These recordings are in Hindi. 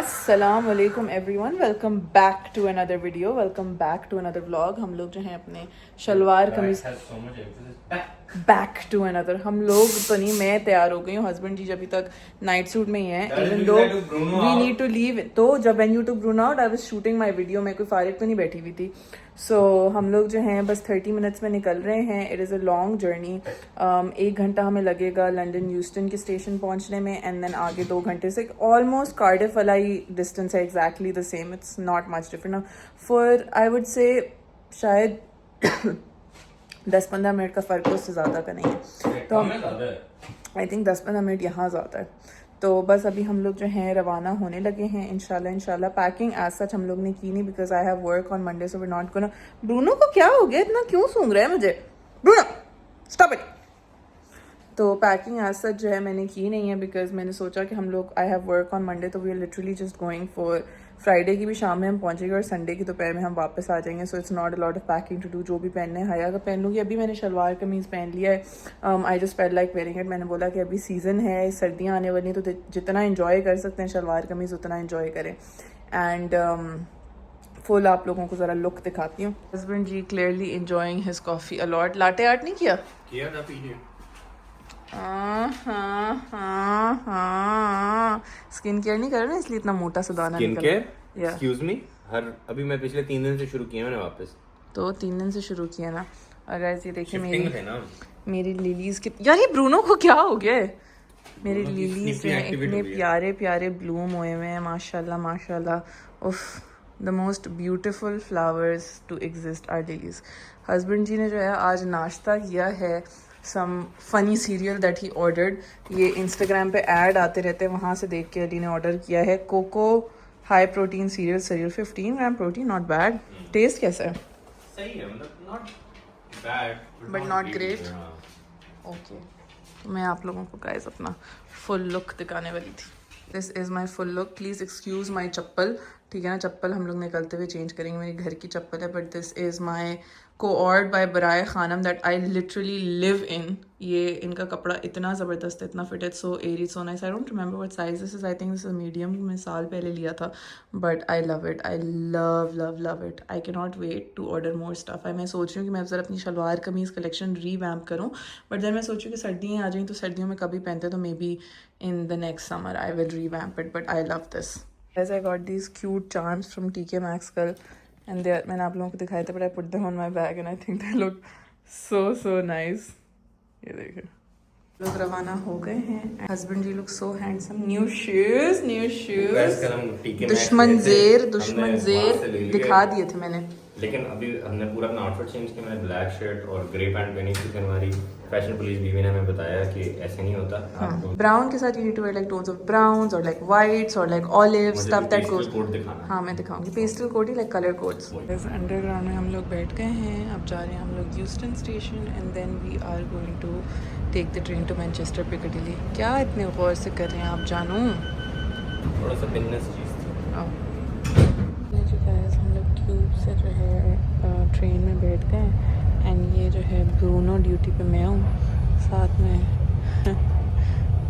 अस्सलाम वालेकुम everyone, welcome back to another video, welcome back to another vlog. हम लोग जो हैं अपने शलवार कमीज बैक टू अनदर, हम लोग तो नहीं, मैं तैयार हो गई हूँ, हस्बैंड जी अभी तक नाइट सूट में ही हैं, even though we need to leave. तो जब when you to brown out I was shooting my video, मैं कोई फारिग तो नहीं बैठी हुई थी। सो हम लोग जो हैं बस 30 मिनट्स में निकल रहे हैं। It is a long journey. 1 घंटा हमें लगेगा लंदन यूस्टन के स्टेशन पहुंचने में, एंड देन आगे 2 घंटे से ऑलमोस्ट कार्डिफ वाला ही डिस्टेंस है, exactly the same, it's not much different for I would say शायद 10-15 मिनट का फ़र्क है, उससे ज़्यादा का नहीं है। तो आई थिंक 10-15 मिनट यहाँ ज़्यादा है। तो बस अभी हम लोग जो हैं रवाना होने लगे हैं इंशाल्लाह। पैकिंग एज सच हम लोग ने की नहीं, because I have work on Monday, so we not gonna. Bruno को क्या हो गया, इतना क्यों सूंघ रहा है मुझे? Bruno stop it. तो पैकिंग एज सच जो है मैंने की नहीं है, बिकॉज मैंने सोचा कि हम लोग I have work on Monday, तो we are literally just going for Friday की भी शाम में हम पहुंचेंगे और संडे की दोपहर में हम वापस आ जाएंगे। So it's not a lot of packing to do. जो भी पहनना है हया का पहन लूँगी। अभी मैंने शलवार कमीज़ पहन लिया है। I just felt like wearing it. मैंने बोला कि अभी सीज़न है, सर्दियाँ आने वाली हैं, तो जितना इन्जॉय कर सकते हैं शलवार कमीज़ उतना इन्जॉय करें। एंड फुल आप लोगों को ज़रा लुक दिखाती हूँ। Husband ji clearly enjoying his coffee a lot. Latte art नहीं किया था पीछे। स्किन केयर नहीं कर रहे ना, इसलिए इतना मोटा सा दाना स्किन निकल केयर? या एक्सक्यूज मी, अभी मैं पिछले 3 दिन से शुरू किया मैंने वापस। तो 3 दिन से शुरू किया ना। और गाइस ये देखिए शिफ्टिंग में थे ना। मेरी लिलीज के, यार ये ब्रूनो को क्या हो गया है? मेरी ब्रूनो की लिलीज snippy हैं, activity इतने हो गई है। प्यारे प्यारे ब्लूम हुए हुए हैं, माशाल्लाह माशाल्लाह। उफ, the most beautiful flowers to exist are lilies. Husband ji ने जो है आज नाश्ता किया है some funny cereal that he ordered. ये इंस्टाग्राम पे ऐड आते रहते हैं, वहाँ से देख के अली ने ऑर्डर किया है coco high protein cereal 15 gram protein, not bad. Taste कैसा है? सही है, मतलब not bad but not great. Okay, तो मैं आप लोगों को गाइस अपना फुल लुक दिखाने वाली थी। This is my full look. Please excuse my chappal, ठीक है ना? चप्पल हम लोग निकलते हुए चेंज करेंगे, मेरी घर की चप्पल है। But this is my coord by Baraye Khanum that I literally live in. ये इनका कपड़ा इतना ज़बरदस्त है, इतना फिट है, so airy, so nice. I don't remember what size this is, I think this is medium. मैं साल पहले लिया था, but I love it, I love love love it. I can not wait to order more stuff. मैं सोच रही हूँ कि मैं ज़रा अपनी शलवार कमीज़ कलेक्शन रीवैम्प करूँ, बट देन मैं सोच रही हूँ कि सर्दियाँ आ जाएँ तो सर्दियों में कभी पहनते तो may be in the next summer I will revamp it, but I love this. As I got these cute charms from TK Maxx कल, and they मैंने आप लोगों को दिखाए थे, but I put them on my bag and I think they look so nice. ये देखिए, लोग रवाना हो गए हैं। हस्बैंड जी look so handsome. New shoes. दुश्मन जेर दिखा दिए थे मैंने, लेकिन अभी हमने पूरा अपना आउटफिट चेंज किया। मैंने ब्लैक शर्ट और ग्रे पैंट पहनी थी, फिर हमारी फैशन पुलिस बीवी ने हमें बताया कि ऐसे नहीं होता। ब्राउन के साथ you need to wear like tones of browns or like whites or like olives, stuff that goes. Code दिखाना। हाँ मैं दिखाऊंगी पेस्टल कोड ही, like color codes. अंडरग्राउंड में हम लोग बैठ गए हैं, अब जा रहे हैं हम लोग Euston station, and then we are going to take the train to Manchester Piccadilly. क्या इतने गौर से कर रहे हैं आप जानू? थोड़ा सा बिजनेस चीज़ थी। हम लोग ट्यूब से जो है ट्रेन में बैठ गए, एंड ये जो है ब्रूनो ड्यूटी पे मैं हूँ, साथ में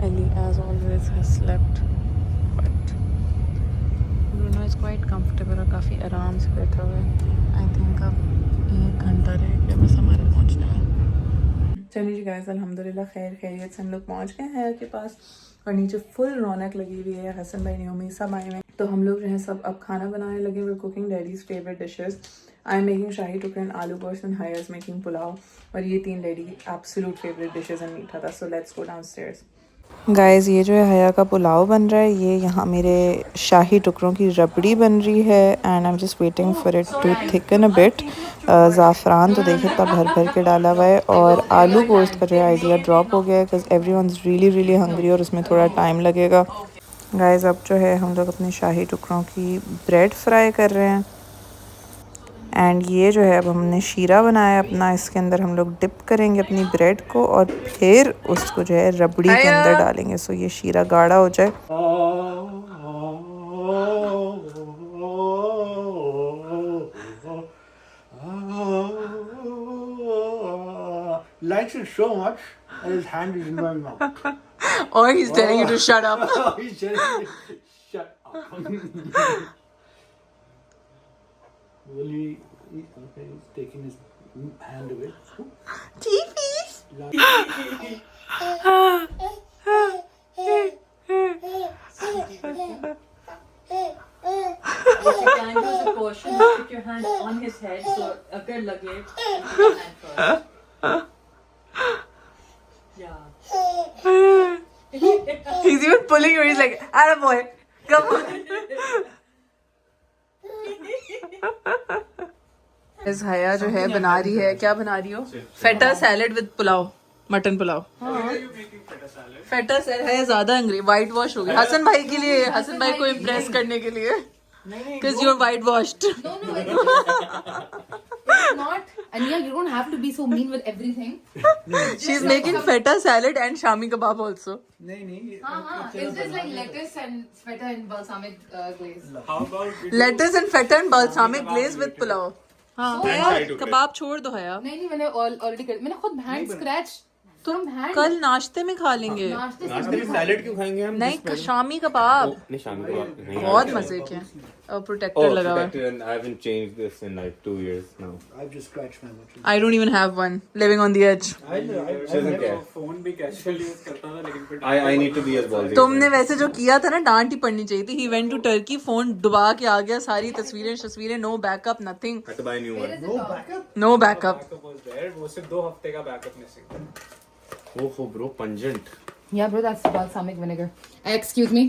Ali as always has slept, but Bruno is quite comfortable और काफ़ी आराम से बैठा हुआ है। आई थिंक अब 1 घंटा रह गया बस हमारे पहुँचने में। चलिए जी गाइस, अल्हम्दुलिल्लाह खैर खैरियत से हम लोग पहुँच गए हैं के पास, और नीचे फुल रौनक लगी हुई है। हसन भाई, नियोमी सब आए हुए, तो हम लोग जो है सब अब खाना बनाने लगे। We cooking daddy's favourite dishes. I am making shahi tukda and आलू गोश्त, एंड हाया इज मेकिंग पुलाव, और ये 3 डैडी की एब्सोल्यूट फेवरेट डिशेस एंड मीठा था। So let's go downstairs. Guys, ये जो है हया का पुलाव बन रहा है, ये यहाँ मेरे शाही टुकड़ों की रबड़ी बन रही है, and I am just waiting for it to thicken a bit. ज़ाफ़रान तो देखिए इतना भर भर के डाला हुआ है, और आलू गोश्त का जो है आइडिया ड्रॉप हो गया है, because everyone is really hungry और उसमें थोड़ा टाइम लगेगा। गाइस, अब जो है हम लोग अपने शाही टुकड़ों की ब्रेड फ्राई कर रहे हैं, एंड ये जो है अब हमने शीरा बनाया अपना, इसके अंदर हम लोग डिप करेंगे अपनी ब्रेड को, और फिर उसको जो है रबड़ी के अंदर डालेंगे, सो ये शीरा गाढ़ा हो जाए। Likes it so much and his hand is in my mouth. Or he's telling you to shut up. He's telling me, shut up. Will he? Okay, he's taking his hand away. Cheefies. Kind was a caution. Stick your hand on his head so agar lage, put your hand first. Yeah. He's even pulling you. He's like, "Atta boy, come on." इस हया जो है बना रही है, क्या बना रही हो? Feta salad with pulao, mutton pulao. Feta salad है ज्यादा अंग्रेजी, वाइट वॉश हो गई. हसन भाई के लिए, हसन भाई को इम्प्रेस करने के लिए. Because you're whitewashed. No, it's not. Ania, you don't have to be so mean with everything. She's making feta salad and shami kebab also. It's just like lettuce and feta and balsamic glaze. How about Lettuce and feta and balsamic glaze with pulao. हाँ, So- कबाब छोड़ दो हया. नहीं मैंने ऑलरेडी कर, मैंने खुद हैंड स्क्रैच. तुम हैंड कल नाश्ते में खा लेंगे. नाश्ते से नाश्ते में सैलेड क्यों खाएंगे हम? नहीं, शामी कबाब नहीं शाम को नहीं. बहुत मजे के. और प्रोटेक्टर लगा हुआ है. protected, and I haven't changed this in like 2 years now. I've just scratched my butt. I don't even have one. Living on the edge. I Doesn't care. Phone भी कैजुअली यूज करता था लेकिन फिर I need to be as ballsy. तुमने वैसे जो किया था ना, डांट ही पड़नी चाहिए थी. He went to Turkey, phone दबा के आ गया, सारी तस्वीरें, no backup, nothing. I had to buy a new one. No backup. No backup. Backup was there, वो सिर्फ 2 हफ्ते का backup missing. Oh bro, pungent. Yeah, bro, that's balsamic vinegar. Excuse me.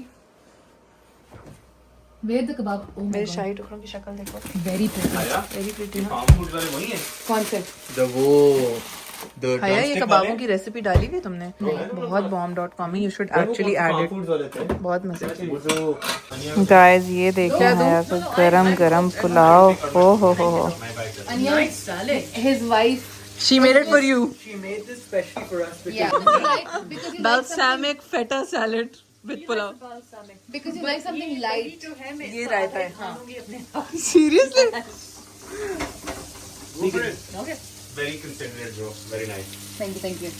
Where the kebab? Oh my मेरे god. शाही टुकड़ों की शक्ल देखो. Very pretty. Very pretty. Farm food वाले वही हैं. कौन से? The हया, ये कबाबों की रेसिपी डाली हुई है तुमने? बहुत bomb.com है. You should actually add it. Food वाले थे. बहुत मजे की. वो जो गाइस ये देखें हया का गरम गरम पुलाव. हो. Ania, Nice salad. his wife. She made it for you. She made this specially for us because Yeah, because you like something, Balsamic feta salad with pulao. because you like something light. ये रायता है. हाँ. Seriously? okay. Very considerate bro. Very nice. Thank you.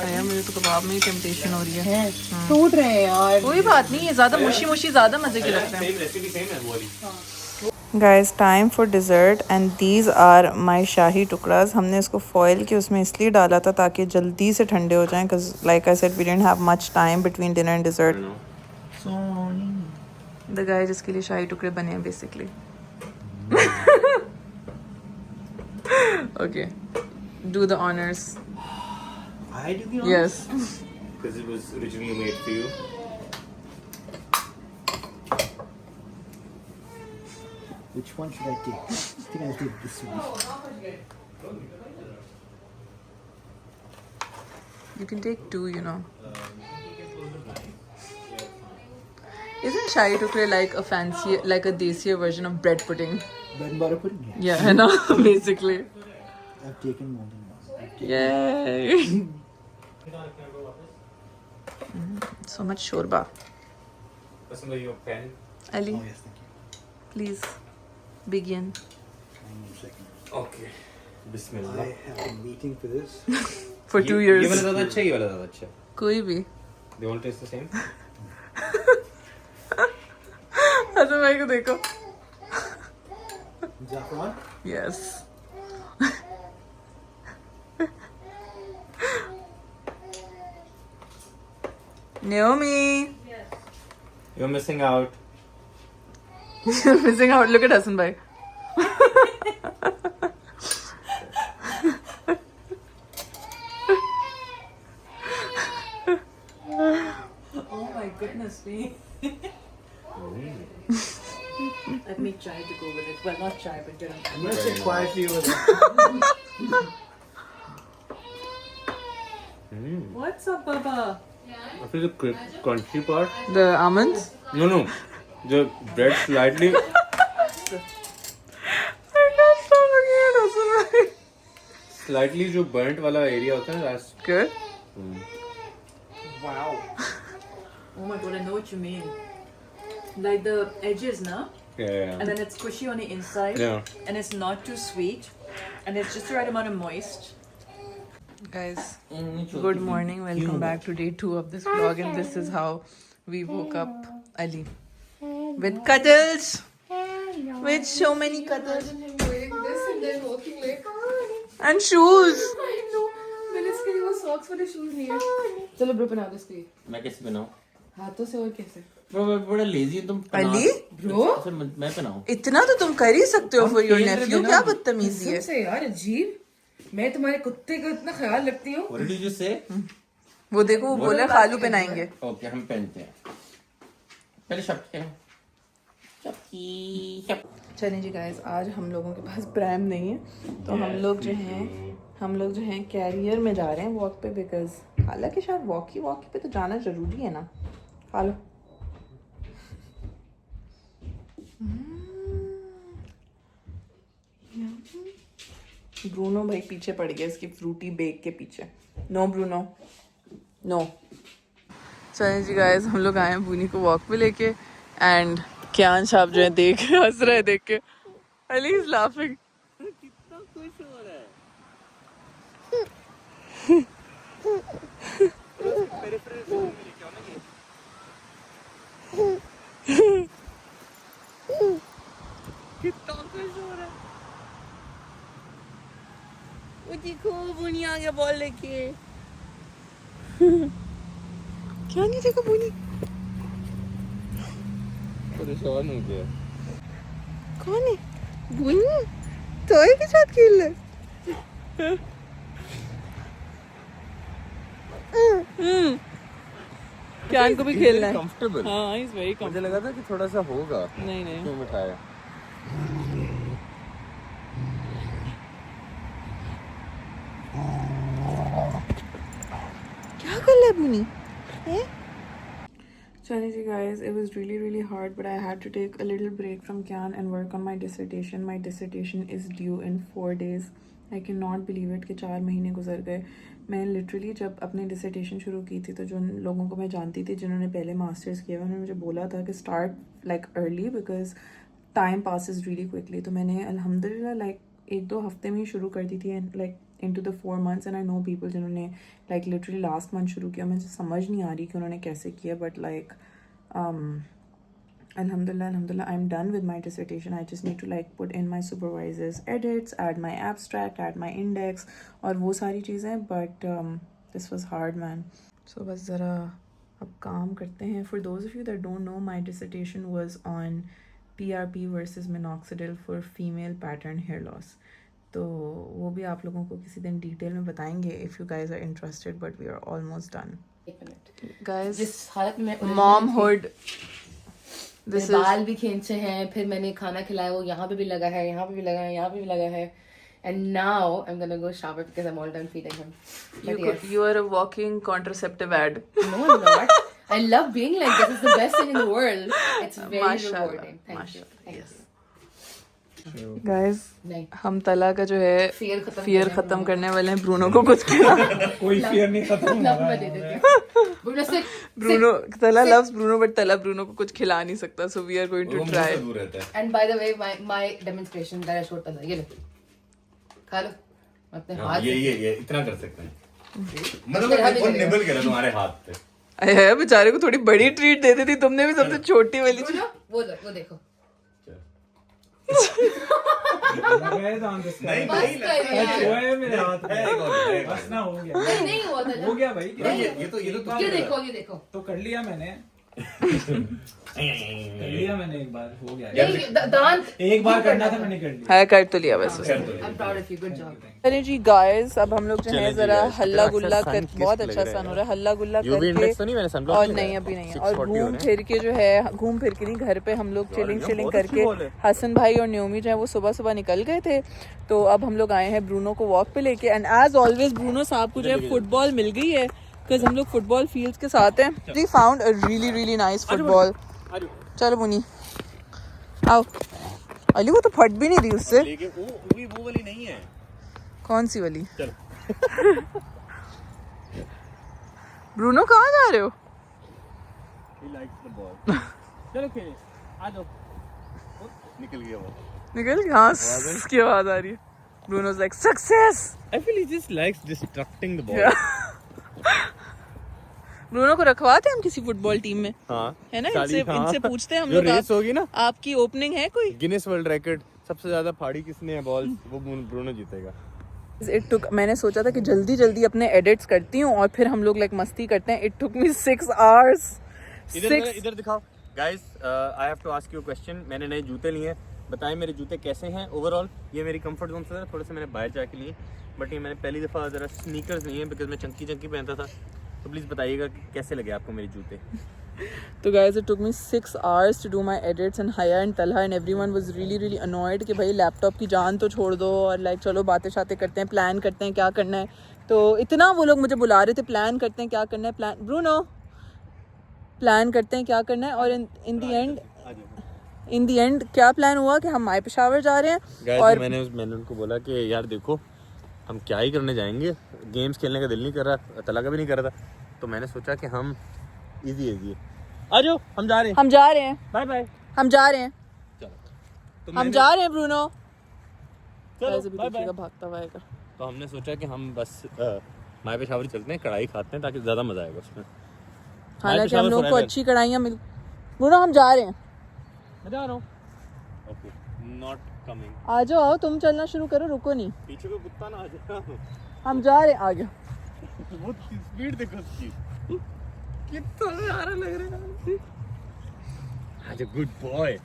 हया, मुझे तो कबाब में ही टेम्पटेशन हो रही है. टूट रहे हैं यार. कोई बात नहीं, ये ज्यादा मुशी ज्यादा मजे के लगते हैं. Same recipe same है वो वाली. Guys time for dessert and these are my shahi tukdas. हमने इसको फॉइल के उसमें इसलिए डाला था ताकि जल्दी से ठंडे हो जाएं, because like I said we didn't have much time between dinner and dessert. The guy जिसके लिए शाही टुकड़े बने हैं basically. Okay, do the honours. I do the yes. Because it was originally made for you. Which one should I take? I think I'll take this one. You can take 2, you know. Isn't shahi tukde like a fancy, like a desier version of bread pudding? Bread and butter pudding? Yeah, I know, basically. I've taken more than one. Yay! So much shorba. Listen to your pen. Ali, Oh yes, thank you. please begin. Hang on a second. Okay. Bismillah. I have been waiting for this. For 2 ये years. वाला ज़्यादा अच्छा है, ये वाला ज़्यादा अच्छा है. कोई भी. They all taste the same. Hasan भाई को देखो. Zafran? Yes. Naomi, You're missing out. you're missing out. Look at Hassan bhai. Oh my goodness me. Let me try to go with it. Well, not try, but get I'm gonna sit quietly over there. What's up, Baba? After the crunchy part. The almonds. No. The bread slightly. I can't stop looking at Hassan bhai. Slightly जो burnt वाला area होता है, that's Good. wow. Oh my god, I know what you mean. Like the edges, no? yeah. And then it's squishy on the inside. Yeah. And it's not too sweet. And it's just the right amount of moist. Guys, good morning. Welcome back to day 2 of this vlog, and this is how we woke up Ali with cuddles, with so many cuddles Wearing this and then walking like. and shoes. I know. मैंने इसके लिए वो socks वाले shoes लिए. चलो bro बना दो इसके लिए. मैं कैसे बनाऊं? हाथों से और कैसे? Bro, मैं बड़ा लेजी तुम Ali, Bro? मैं पहनाऊं? इतना तो तुम कर ही सकते हो for your nephew. क्या बदतमीजी है? से यार अजीब. मैं तुम्हारे कुत्ते का इतना ख्याल रखती हूँ. What did you just say? वो देखो वो बोले खालू पहनाएंगे. ओके हम पहनते हैं. पहले शॉप पे. चलें जी गाइस, आज हम लोगों के पास प्रैम नहीं है तो हम लोग जो हैं कैरियर में जा रहे हैं वॉक पे, बिकॉज हालांकि शायद वॉकी पे तो जाना ज़रूरी है ना. खा लो. ब्रूनो भाई पीछे पड़ गया इसकी फ्रूटी बेक के पीछे. No Bruno no. चलें जी गाइस, हम लोग आए हैं बूनी को वॉक पे लेके एंड क्यान साहब जो है देख हंस रहे देख के. Ali is laughing. कितना खुश हो रहा है. कितना खुश हो रहा है. वो देखो बूनी आ गया बॉल लेके. क्या नहीं देखो बूनी. परेशान हो गया. कौन है? बूनी तोय के साथ खेल रहा है. क्यान को भी खेलना है. कंफर्टेबल. हाँ इज वेरी मुझे कंफर्टेबल. लगा था कि थोड़ा सा होगा. नहीं नहीं क्यों बिठाया? क्या कर रहा है बूनी? Chale ji guys, it was really hard, but I had to take a little break from Kyan and work on my dissertation. My dissertation is due in 4 days. I cannot believe it कि 4 महीने गुजर गए. मैं लिटरली जब अपनी डिसर्टेशन शुरू की थी तो जो लोगों को मैं जानती थी जिन्होंने पहले मास्टर्स किया उन्होंने मुझे बोला था कि start like early because time passes really quickly. तो मैंने अल्हम्दुलिल्लाह लाइक 1-2 हफ्ते में ही शुरू कर दी थी and like into the 4 months and I know people जिन्होंने like literally last month शुरू किया. मुझे समझ नहीं आ रही कि उन्होंने कैसे किया, but like alhamdulillah I'm done with my dissertation. I just need to like put in my supervisor's edits, add my abstract, add my index और वो सारी चीज़ें, but this was hard man. So बस ज़रा अब काम करते हैं. For those of you that don't know, my dissertation was on PRP versus minoxidil for female pattern hair loss. तो वो भी आप लोगों को किसी दिन डिटेल में बताएंगे if you guys are interested, but we are almost done. Guys, जिस हालत में momhood. This is बाल भी खींचे हैं, फिर मैंने खाना खिलाया, वो यहाँ पे भी लगा है, यहाँ पे भी लगा है, यहाँ पे भी लगा है. And now I'm gonna go shower because I'm all done feeding him. But yes. you are a walking contraceptive ad. No, I'm not. I love being like this. It's the best thing in the world. It's very Mashallah, rewarding. Thank you. Thank yes. you. Guys, नहीं. हम तला का जो है Fear खत्म करने वाले हैं. ब्रूनो को कुछ खिला. कोई fear नहीं खत्म हो Love रहा मैं दे देती हूँ. Bruno, sit. ब्रूनो तला loves ब्रूनो बट तला ब्रूनो को कुछ खिला नहीं सकता. So we are going to try. दूर रहता है. And by the way, my demonstration that I showed Tala, ये लो. खा लो. अपने हाथ से. ये इतना कर सकते हैं. मतलब वो निबल करा तुम्हारे हाथ पे. अरे बेचारे को थोड़ी बड़ी ट्रीट दे दी थी तुमने भी. सबसे छोटी वाली चीज. वो देखो. लगाए तो on this guy. नहीं वो है मेरे हाथ में. बस बस ना हो गया. नहीं हुआ था. हो गया भाई. ये तो ये देखो. तो कर लिया मैंने. कर लिया मैंने एक बार. हो गया. नहीं, दांत एक बार करना था मैंने कर लिया. है कर तो लिया वैसे. I'm proud of you. Good job. चलिए जी गाइस, अब हम लोग जो चलिए है जी जरा guys, हल्ला इतना गुल्ला अच्छा कर. sun बहुत kiss अच्छा लग रहा सन है. हो रहा है. हल्ला गुल्ला UV index करके तो नहीं मैंने sunblock और नहीं नहीं लगाया. अभी नहीं है. 640 और हो घूम रहे फिर के जो है घूम फिर के नहीं घर पे हम लोग चिलिंग बहुत चिलिंग अच्छी करके बॉल है. हसन भाई और न्योमी जो है वो सुबह निकल गए थे. तो अब हम लोग आए हैं ब्रूनो को वॉक पे लेके. एंड एज ऑलवेज ब्रूनो साहब को जो है फुटबॉल मिल गई है बिकॉज हम लोग फुटबॉल फील्ड के साथ हैं. We found a really nice football. चलो मुनी आओ. अली वो तो फट भी नहीं रही उससे. लेकिन वो वाली नहीं है. कौन सी वाली? चलो. ब्रूनो कहाँ जा रहे हो? He likes the ball. चलो खेले. आ जाओ. निकल गया वो. निकल गया. हाँ उसकी आवाज आ रही है. Bruno's like success. I feel he just likes destructing the ball. Bruno को रखवाते हम किसी फुटबॉल टीम में, हाँ है ना? शादी, इनसे हाँ। इनसे पूछते हैं हम जो लोग, रेस होगी ना, आपकी ओपनिंग है कोई? गिनीज वर्ल्ड रिकॉर्ड सबसे ज्यादा फाड़ी किसने है बॉल, वो ब्रूनो जीतेगा। इट टुक, मैंने सोचा था कि जल्दी जल्दी अपने एडिट्स करती हूँ और फिर हम लोग लाइक मस्ती करते हैं। It took me 6 hours। इधर दिखाओ guys, I have to ask you question. मैंने नए जूते लिए हैं, बताएं मेरे जूते कैसे हैं ओवरऑल। ये मेरी कंफर्ट जोन से था, थोड़े से मैंने बाहर जाके लिए, बट ये मैंने पहली दफ़ा ज़रा स्नीकर्स लिए हैं बिकॉज मैं चंकी पहनता था। तो प्लीज़ बताइएगा कि कैसे लगे आपको मेरे जूते। तो guys, it took me 6 hours to do my edits and Haya and Talha and everyone was really annoyed कि भाई लैपटॉप की जान तो छोड़ दो और लाइक चलो बातें शातें करते हैं, प्लान करते हैं क्या करना है। तो इतना वो लोग मुझे बुला रहे थे, प्लान करते हैं क्या करना है, प्लान करते हैं क्या करना है। और इन दी एंड क्या प्लान हुआ कि हम माई पेशावर जा रहे हैं। Guys, और मैंने उनको बोला कि यार देखो हम क्या ही करने जाएंगे, गेम्स खेलने का दिल नहीं कर रहा, तला का भी नहीं कर रहा था। तो मैंने सोचा कि हम इजी आ जाओ, हम जा रहे हैं, बाय बाय, हम जा रहे हैं, तो हम जा रहे हैं ब्रूनो। चलो, भी बाय बाय। देखिएगा भागता हुआ आएगा। तो हमने सोचा कि हम बस माई पेशावर चलते हैं, कढ़ाई खाते हैं ताकि ज़्यादा मज़ा आएगा उसमें। हालांकि हम लोग को अच्छी कढ़ाइयाँ मिल। ब्रूनो हम जा रहे हैं, मैं जा रहा हूँ। Okay, not coming. आ जाओ, आओ तुम चलना शुरू करो, रुको नहीं, पीछे को कुत्ता ना आ जाए। हम जा रहे हैं, आ गया। वो स्पीड देखो उसकी, कितना प्यारा लग रहा है। अच्छा गुड बॉय।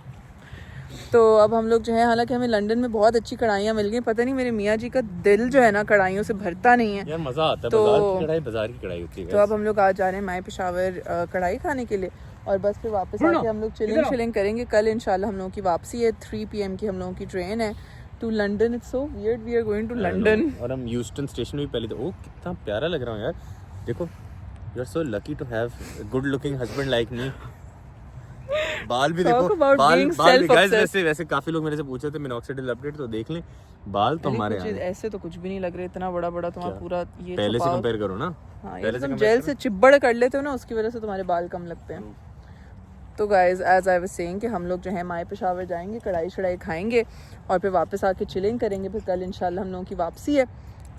तो अब हम लोग जो है, हालांकि हमें लंदन में बहुत अच्छी कढ़ाइयाँ मिल गई, पता नहीं मेरे मियाँ जी का दिल जो है ना कढ़ाइयों से भरता नहीं है। यार मज़ा आता है, बाजार की कढ़ाई होती है। तो अब हम लोग आज जा रहे हैं माई पेशावर कढ़ाई खाने के लिए और बस फिर वापस आके हम लोग चिलिंग करेंगे। कल इंशाल्लाह हम लोगों की वापसी है, 3 PM की हम लोगों की ट्रेन है to London. It's so weird, we are going to London. और हम ह्यूस्टन स्टेशन भी पहले, तो ओ कितना प्यारा लग रहा हूँ यार। देखो, you are so lucky to have good looking husband like me. बाल भी देखो, बाल भी गाइस, वैसे काफी लोग मेरे से पूछे थे मिनॉक्सिडिल अपडेट, तो देख लें बाल तो हमारे हैं। ऐसे तो कुछ भी नहीं लग रहे, इतना बड़ा तुम्हारा पूरा ये पहले से कंपेयर करो ना। हाँ, ये तुम जेल से चिब्बड़ कर लेते हो ना, उसकी वजह से तुम्हारे बाल कम लगते हैं। तो guys, as I was saying कि हम लोग जो है माई पेशावर जाएंगे, कढ़ाई शढ़ाई खाएंगे और फिर वापस आके चिलिंग करेंगे। फिर कल इंशाल्लाह हम लोगों की वापसी है।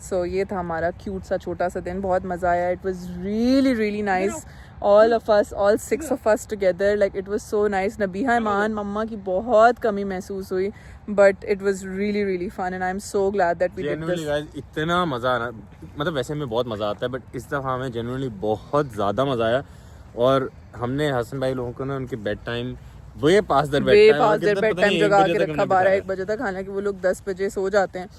सो ये था हमारा क्यूट सा छोटा सा दिन, बहुत मज़ा आया। It was really nice, all 6 of us together, like it was so nice. Nabiha Iman मम्मा की बहुत कमी महसूस हुई, but it was really fun and I'm so glad that we did this. Genuinely guys, इतना मज़ा आना, मतलब वैसे हमें बहुत मज़ा आता है, बट इस दफ़ा हमें genuinely बहुत ज़्यादा मज़ा आया। और हमने हसन भाई लोगों को ना उनके बेड टाइम वे पास देर बेड टाइम जगा के रखा 12-1 बजे तक। हालांकि वो लोग 10 बजे सो जाते हैं,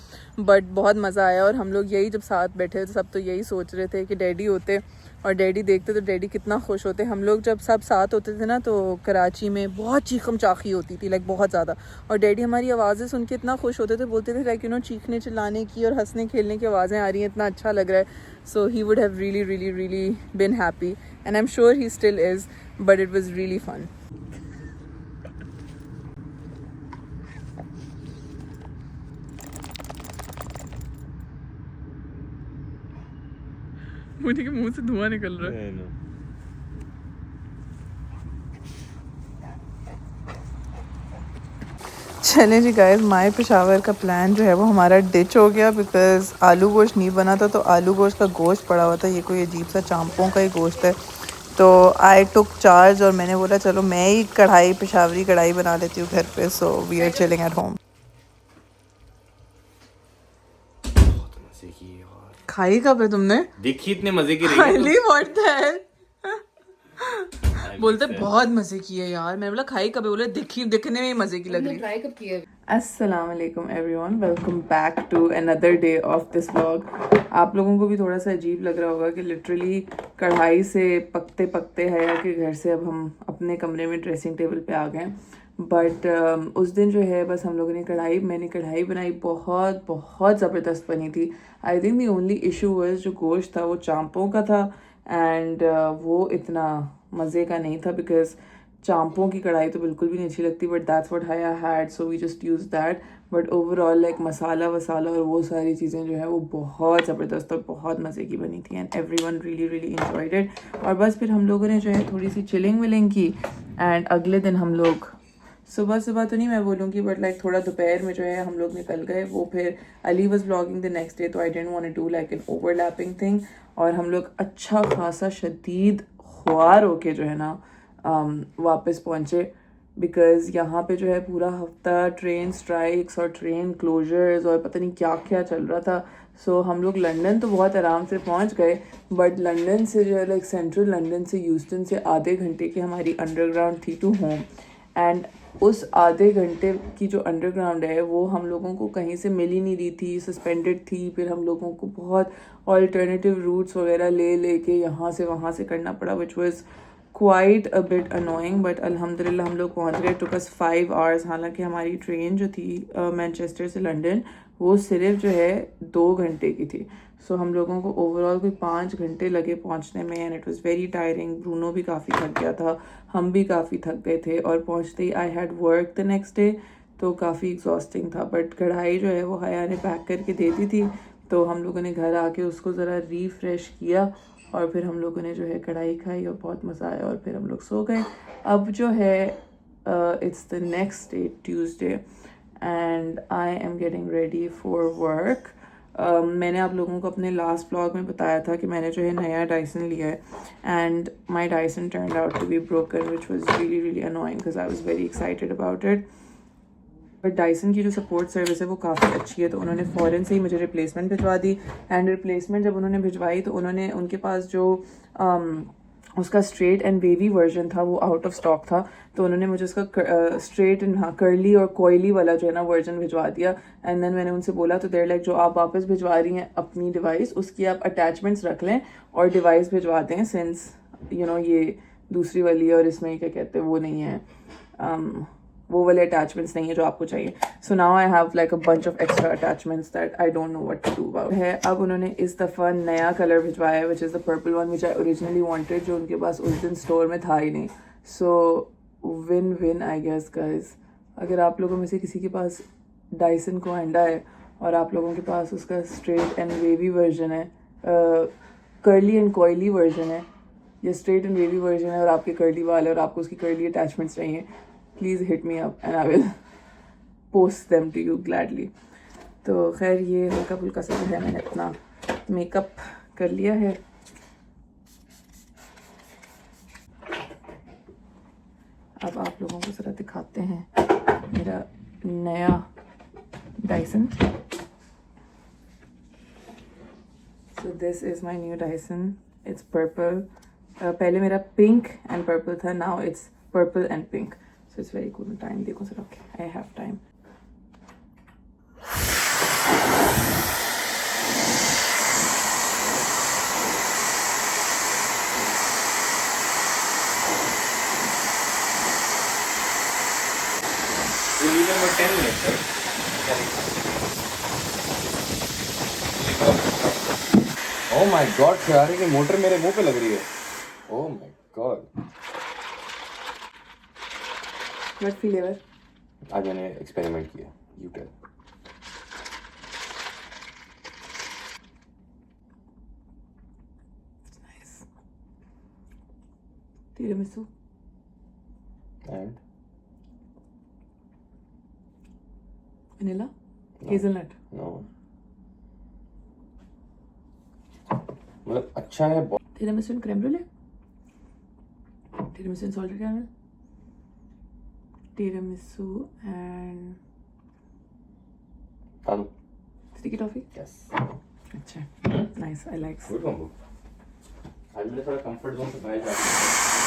बट बहुत मज़ा आया। और हम लोग यही जब साथ बैठे थे सब तो यही सोच रहे थे कि डैडी होते और डैडी देखते तो डैडी कितना खुश होते। हम लोग जब सब साथ होते थे ना तो कराची में बहुत चीखम चाखी होती थी, लाइक बहुत ज़्यादा। और डैडी हमारी आवाज़ें सुन के इतना खुश होते थे, बोलते थे लाइक चीखने चिल्लाने की और हंसने खेलने की आवाज़ें आ रही हैं, इतना अच्छा लग रहा है। So he would have really been happy and I'm sure he still is, but it was really fun. मुझे के मुंह से धुआं निकल रहा है। चलें जी गाइस, माई पेशावर का प्लान जो है वो हमारा डिच हो गया बिकॉज आलू गोश्त नहीं बना था, तो आलू गोश्त का गोश्त पड़ा हुआ था। ये कोई अजीब सा चांपों का ही गोश्त है। तो आई टुक चार्ज और मैंने बोला चलो मैं ही पेशावरी कढ़ाई बना लेती हूँ घर पे। So we are chilling at home. खाई कब है तुमने? देखी इतने मजे की रही बोलते बहुत मजे की है यार। मैंने बोला खाई कब है, बोले दिखने में ही मजे की लग रही है। ट्राई कब किया? अस्सलाम वालेकुम everyone, welcome back to another day of this vlog. आप लोगों को भी थोड़ा सा अजीब लग रहा होगा कि लिटरली कढ़ाई से पकते हया के घर से अब हम अपने कमरे में ड्रेसिंग टेबल पे आ गए। बट उस दिन जो है बस हम लोगों ने मैंने कढ़ाई बनाई, बहुत ज़बरदस्त बनी थी। I think the only issue was जो गोश्त था वो चांपों का था एंड वो इतना मज़े का नहीं था बिकॉज चांपों की कढ़ाई तो बिल्कुल भी नहीं अच्छी लगती, but that's what Haya had, so we just use that. But overall like masala वसाला और वो सारी चीज़ें जो है वो बहुत ज़बरदस्त और बहुत मज़े की बनी थी and everyone really enjoyed it. और बस फिर हम लोगों ने जो है थोड़ी सी चिलिंग विलिंग की एंड अगले दिन हम लोग सुबह तो नहीं मैं बोलूँगी, बट लाइक थोड़ा दोपहर में जो है हम लोग निकल गए। वो फिर Ali was vlogging the next day, तो I didn't want to do like an overlapping thing. और हम लोग अच्छा खासा शदीद खुआर होके जो है ना वापस पहुँचे, बिकॉज़ यहाँ पे जो है पूरा हफ्ता ट्रेन स्ट्राइक्स और ट्रेन क्लोजर्स और पता नहीं क्या क्या चल रहा था. सो हम लोग लंदन तो बहुत आराम से पहुँच गए, बट लंदन से जो है लाइक सेंट्रल लंदन से यूस्टन से आधे घंटे की हमारी अंडरग्राउंड थी टू होम. एंड उस आधे घंटे की जो अंडरग्राउंड है वो हम लोगों को कहीं से मिल ही नहीं रही थी, सस्पेंडेड थी. फिर हम लोगों को बहुत ऑल्टरनेटिव रूट्स वगैरह ले यहाँ से वहाँ से करना पड़ा, which was quite a bit annoying. But अल्हम्दुलिल्लाह हम लोग पहुँच गए. टुक अस 5 आवर्स. हालांकि हमारी ट्रेन जो थी मैनचेस्टर से लंदन वो सिर्फ जो है 2 घंटे की थी. सो हम लोगों को ओवरऑल कोई 5 घंटे लगे पहुंचने में. And it was very tiring. Bruno भी काफ़ी थक गया था, हम भी काफ़ी थक गए थे. और पहुंचते ही I had work the next day, तो काफ़ी एग्जॉस्टिंग था. बट कढ़ाई जो है वो हया ने पैक करके दे दी थी, तो हम लोगों ने घर आके उसको ज़रा रीफ्रेश किया और फिर हम लोगों ने जो है कढ़ाई खाई और बहुत मज़ा आया. और फिर हम लोग सो गए. अब जो है it's the next day Tuesday and I am getting ready for work. मैंने आप लोगों को अपने लास्ट ब्लॉग में बताया था कि मैंने जो है नया डायसन लिया है. And my Dyson turned out to be broken, which was really really annoying because I was very excited about it. But Dyson की जो सपोर्ट सर्विस है वो काफ़ी अच्छी है, तो उन्होंने फ़ौरन से ही मुझे रिप्लेसमेंट भिजवा दी. एंड रिप्लेसमेंट जब उन्होंने भिजवाई तो उन्होंने उनके पास जो उसका स्ट्रेट एंड वेवी वर्जन था वो आउट ऑफ स्टॉक था, तो उन्होंने मुझे उसका स्ट्रेट एंड कर्ली और कोयली वाला जो है ना वर्जन भिजवा दिया. एंड देन मैंने उनसे बोला तो देर लाइक जो आप वापस भिजवा रही हैं अपनी डिवाइस उसकी आप अटैचमेंट्स रख लें और डिवाइस भिजवा दें, सिंस यू नो ये दूसरी वाली और इसमें क्या कहते हैं वो नहीं है, वो वाले अटैचमेंट्स नहीं है जो आपको चाहिए. So now I have like a bunch of extra attachments that I don't know what to do about है. अब उन्होंने इस दफ़ा नया कलर भिजवाया है which is the purple one which I originally wanted, जो उनके पास उस दिन स्टोर में था ही नहीं. So win win I guess guys. अगर आप लोगों में से किसी के पास डायसन को अंडा है और आप लोगों के पास उसका स्ट्रेट एंड वेवी वर्जन है, कर्ली एंड कोयली वर्जन है, या स्ट्रेट एंड वेवी वर्जन है और आपके कर्ली वाल है और आपको उसकी कर्ली अटैचमेंट्स चाहिए, please hit me up and I will post them to you gladly. तो खैर ये हल्का फुल्का सा जो है मैंने अपना मेकअप कर लिया है. अब आप लोगों को ज़रा दिखाते हैं मेरा नया Dyson. So this is my new Dyson. It's purple. पहले मेरा पिंक एंड पर्पल था, now it's purple and pink. So it's very cool. Time देखो sir. Okay, I have time. You need about 10 minutes, right? Oh my God, Ferrari की मोटर मेरे मुंह पे लग रही है. Oh my God. What flavor? आज मैंने एक्सपेरिमेंट किया. You tell. It's nice. Tiramisu. And Vanilla. Hazelnut. no. मतलब अच्छा है. Tiramisu and creme brulee. Tiramisu and salted caramel. Tiramisu and sticky toffee. Yes. अच्छा, nice. I like. Good combo. आज मैंने थोड़ा कंफर्ट जोन से बाहर जाके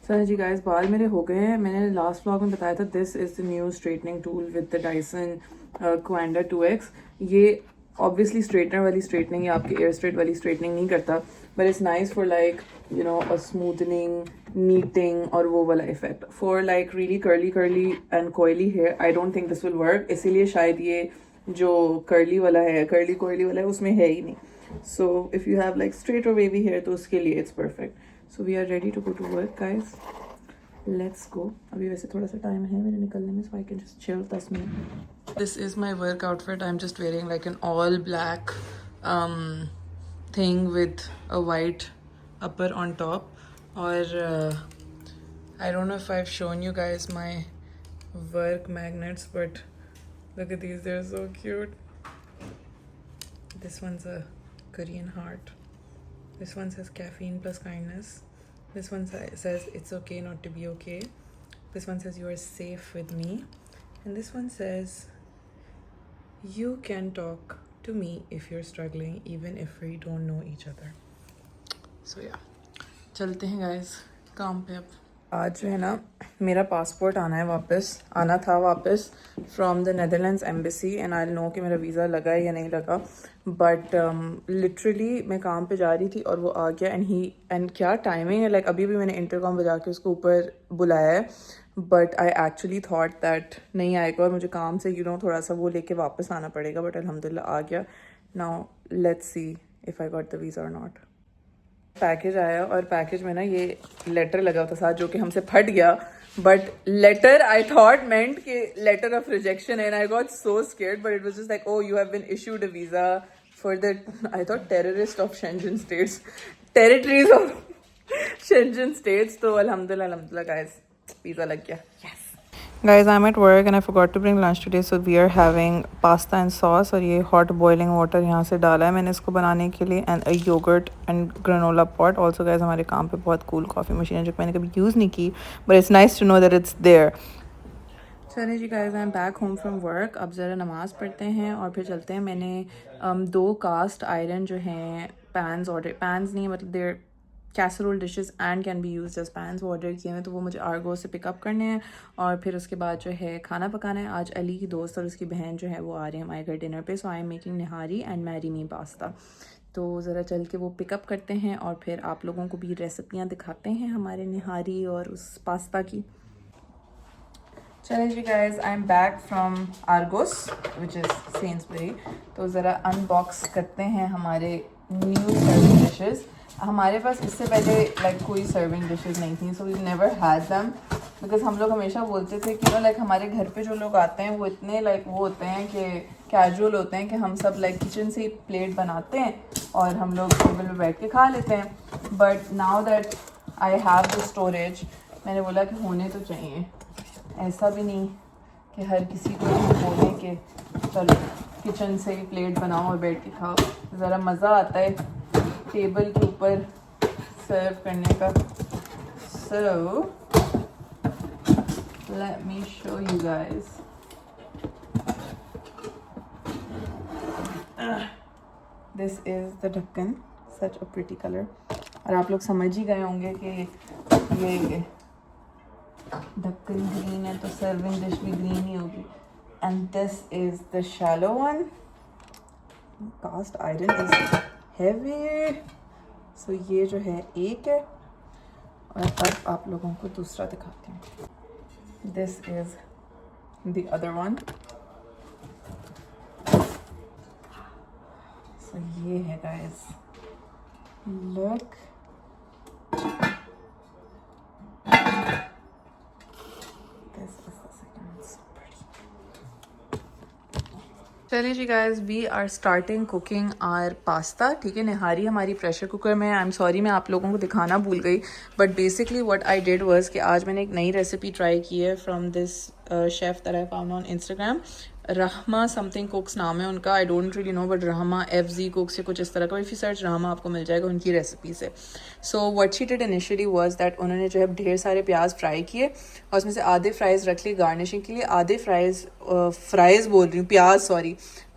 सर जी गाइस, बाल मेरे हो गए हैं. मैंने लास्ट व्लॉग में बताया था this is the new straightening tool with the Dyson Quanda 2X. ये ऑब्वियसली स्ट्रेटनर वाली स्ट्रेटनिंग या आपके एयर स्ट्रेट वाली स्ट्रेटनिंग नहीं करता, but it's nice for like you know a smoothening, neating और वो वाला effect. For like really curly and coily hair I don't think this will work. इसीलिए शायद ये जो कर्ली वाला है, कर्ली कोयली वाला है, उसमें है ही नहीं. So if you have like straight और वेवी हेयर तो उसके लिए it's perfect. So we are ready to go to work guys. Let's go. अभी वैसे थोड़ा सा टाइम है मेरे निकलने में, so I can just chill 10 minute. This is my work outfit. I'm just wearing like an all black thing with a white upper on top. Or I don't know if I've shown you guys my work magnets, but look at these, they're so cute. This one's a Korean heart. This one says caffeine plus kindness. This one says it's okay not to be okay. This one says you are safe with me. And this one says you can talk to me if you're struggling, even if we don't know each other. So yeah, चलते हैं guys काम पे अब. आज जो है ना मेरा पासपोर्ट आना था वापस from the Netherlands embassy and I know कि मेरा वीज़ा लगा है या नहीं लगा, बट लिटरली मैं काम पे जा रही थी और वो आ गया एंड क्या टाइमिंग है. लाइक अभी भी मैंने इंटरकॉम बजा के उसको ऊपर बुलाया है, but I actually thought that नहीं आएगा और मुझे काम से थोड़ा सा वो लेके वापस आना पड़ेगा, बट अल्हम्दुलिल्लाह आ गया. Now let's see if I got the visa और नॉट. पैकेज आया और पैकेज में ना ये लेटर लगा हुआ था साथ, जो कि हमसे फट गया. But letter I thought meant कि letter of rejection and I got so scared, but it was just like, oh you have been issued a visa for the, I thought terrorist of Schengen states, territories of Schengen states. तो अल्हम्दुलिल्लाह गाइस वीज़ा लग गया. Yes guys, I'm at work and I forgot to bring lunch today, so we are having pasta and sauce. और ये hot boiling water यहाँ से डाला है मैंने इसको बनाने के लिए, and a yogurt and granola pot. Also guys, हमारे काम पे बहुत cool coffee machine है जो मैंने कभी use नहीं की, but it's nice to know that it's there. चलिए जी guys, I'm back home from work. अब ज़रा नमाज़ पढ़ते हैं और फिर चलते हैं. मैंने 2 कास्ट आयरन जो हैं पैन्स नहीं मतलब they're casserole dishes and can be use as pans वो ऑर्डर किए हैं, तो वो मुझे आर्गो से पिकअप करने हैं और फिर उसके बाद जो है खाना पकाना है. आज अली की दोस्त और उसकी बहन जो है वो आ रही है हमारे घर डिनर पे, so I am making nihari and marry me pasta. तो ज़रा चल के वो पिकअप करते हैं और फिर आप लोगों को भी रेसिपियाँ दिखाते हैं हमारे निहारी और उस पास्ता की. चलें जी guys, I am back from Argos which is Sainsbury. तो ज़रा अनबॉक्स करते हैं हमारे न्यू सर्विंग डिशेज़. हमारे पास इससे पहले लाइक कोई सर्विंग डिशेस नहीं थी, so we never had them because हम लोग हमेशा बोलते थे कि लाइक हमारे घर पे जो लोग आते हैं वो इतने लाइक वो होते हैं कि कैजुअल होते हैं कि हम सब लाइक किचन से ही प्लेट बनाते हैं और हम लोग टेबल पे बैठ के खा लेते हैं. But now that I have the storage, मैंने बोला कि होने तो चाहिए. ऐसा भी नहीं कि हर किसी को बोले कि चलो किचन से ही प्लेट बनाओ और बैठ के खाओ. ज़रा मज़ा आता है टेबल के ऊपर सर्व करने का. So let me show you guys. This is the ढक्कन, सच अ प्रिटी कलर. और आप लोग समझ ही गए होंगे कि ये ढक्कन ग्रीन है तो सर्विंग डिश भी ग्रीन ही होगी. And this is the shallow one. Cast iron is heavy. So ये जो है एक है और अब आप लोगों को दूसरा दिखाती हूँ. This is the other one. So ये है गाइस, लुक. चलिए जी guys, we are starting cooking our pasta. ठीक है, निहारी हमारी प्रेशर कुकर में. आई एम सॉरी मैं आप लोगों को दिखाना भूल गई, but basically what I did was कि आज मैंने एक नई रेसिपी ट्राई की है from this chef that I found on Instagram. Rahma something cooks नाम है उनका, I don't really know, but Rahma FZ cooks या कुछ इस तरह का. इफ़ यू सर्च रहमा आपको मिल जाएगा उनकी रेसिपी से. So what she did initially was that उन्होंने जो है ढेर सारे प्याज फ्राई किए और उसमें से आधे फ्राइज़ रख लिए गार्निशिंग के लिए, आधे फ्राइज़ बोल रही हूँ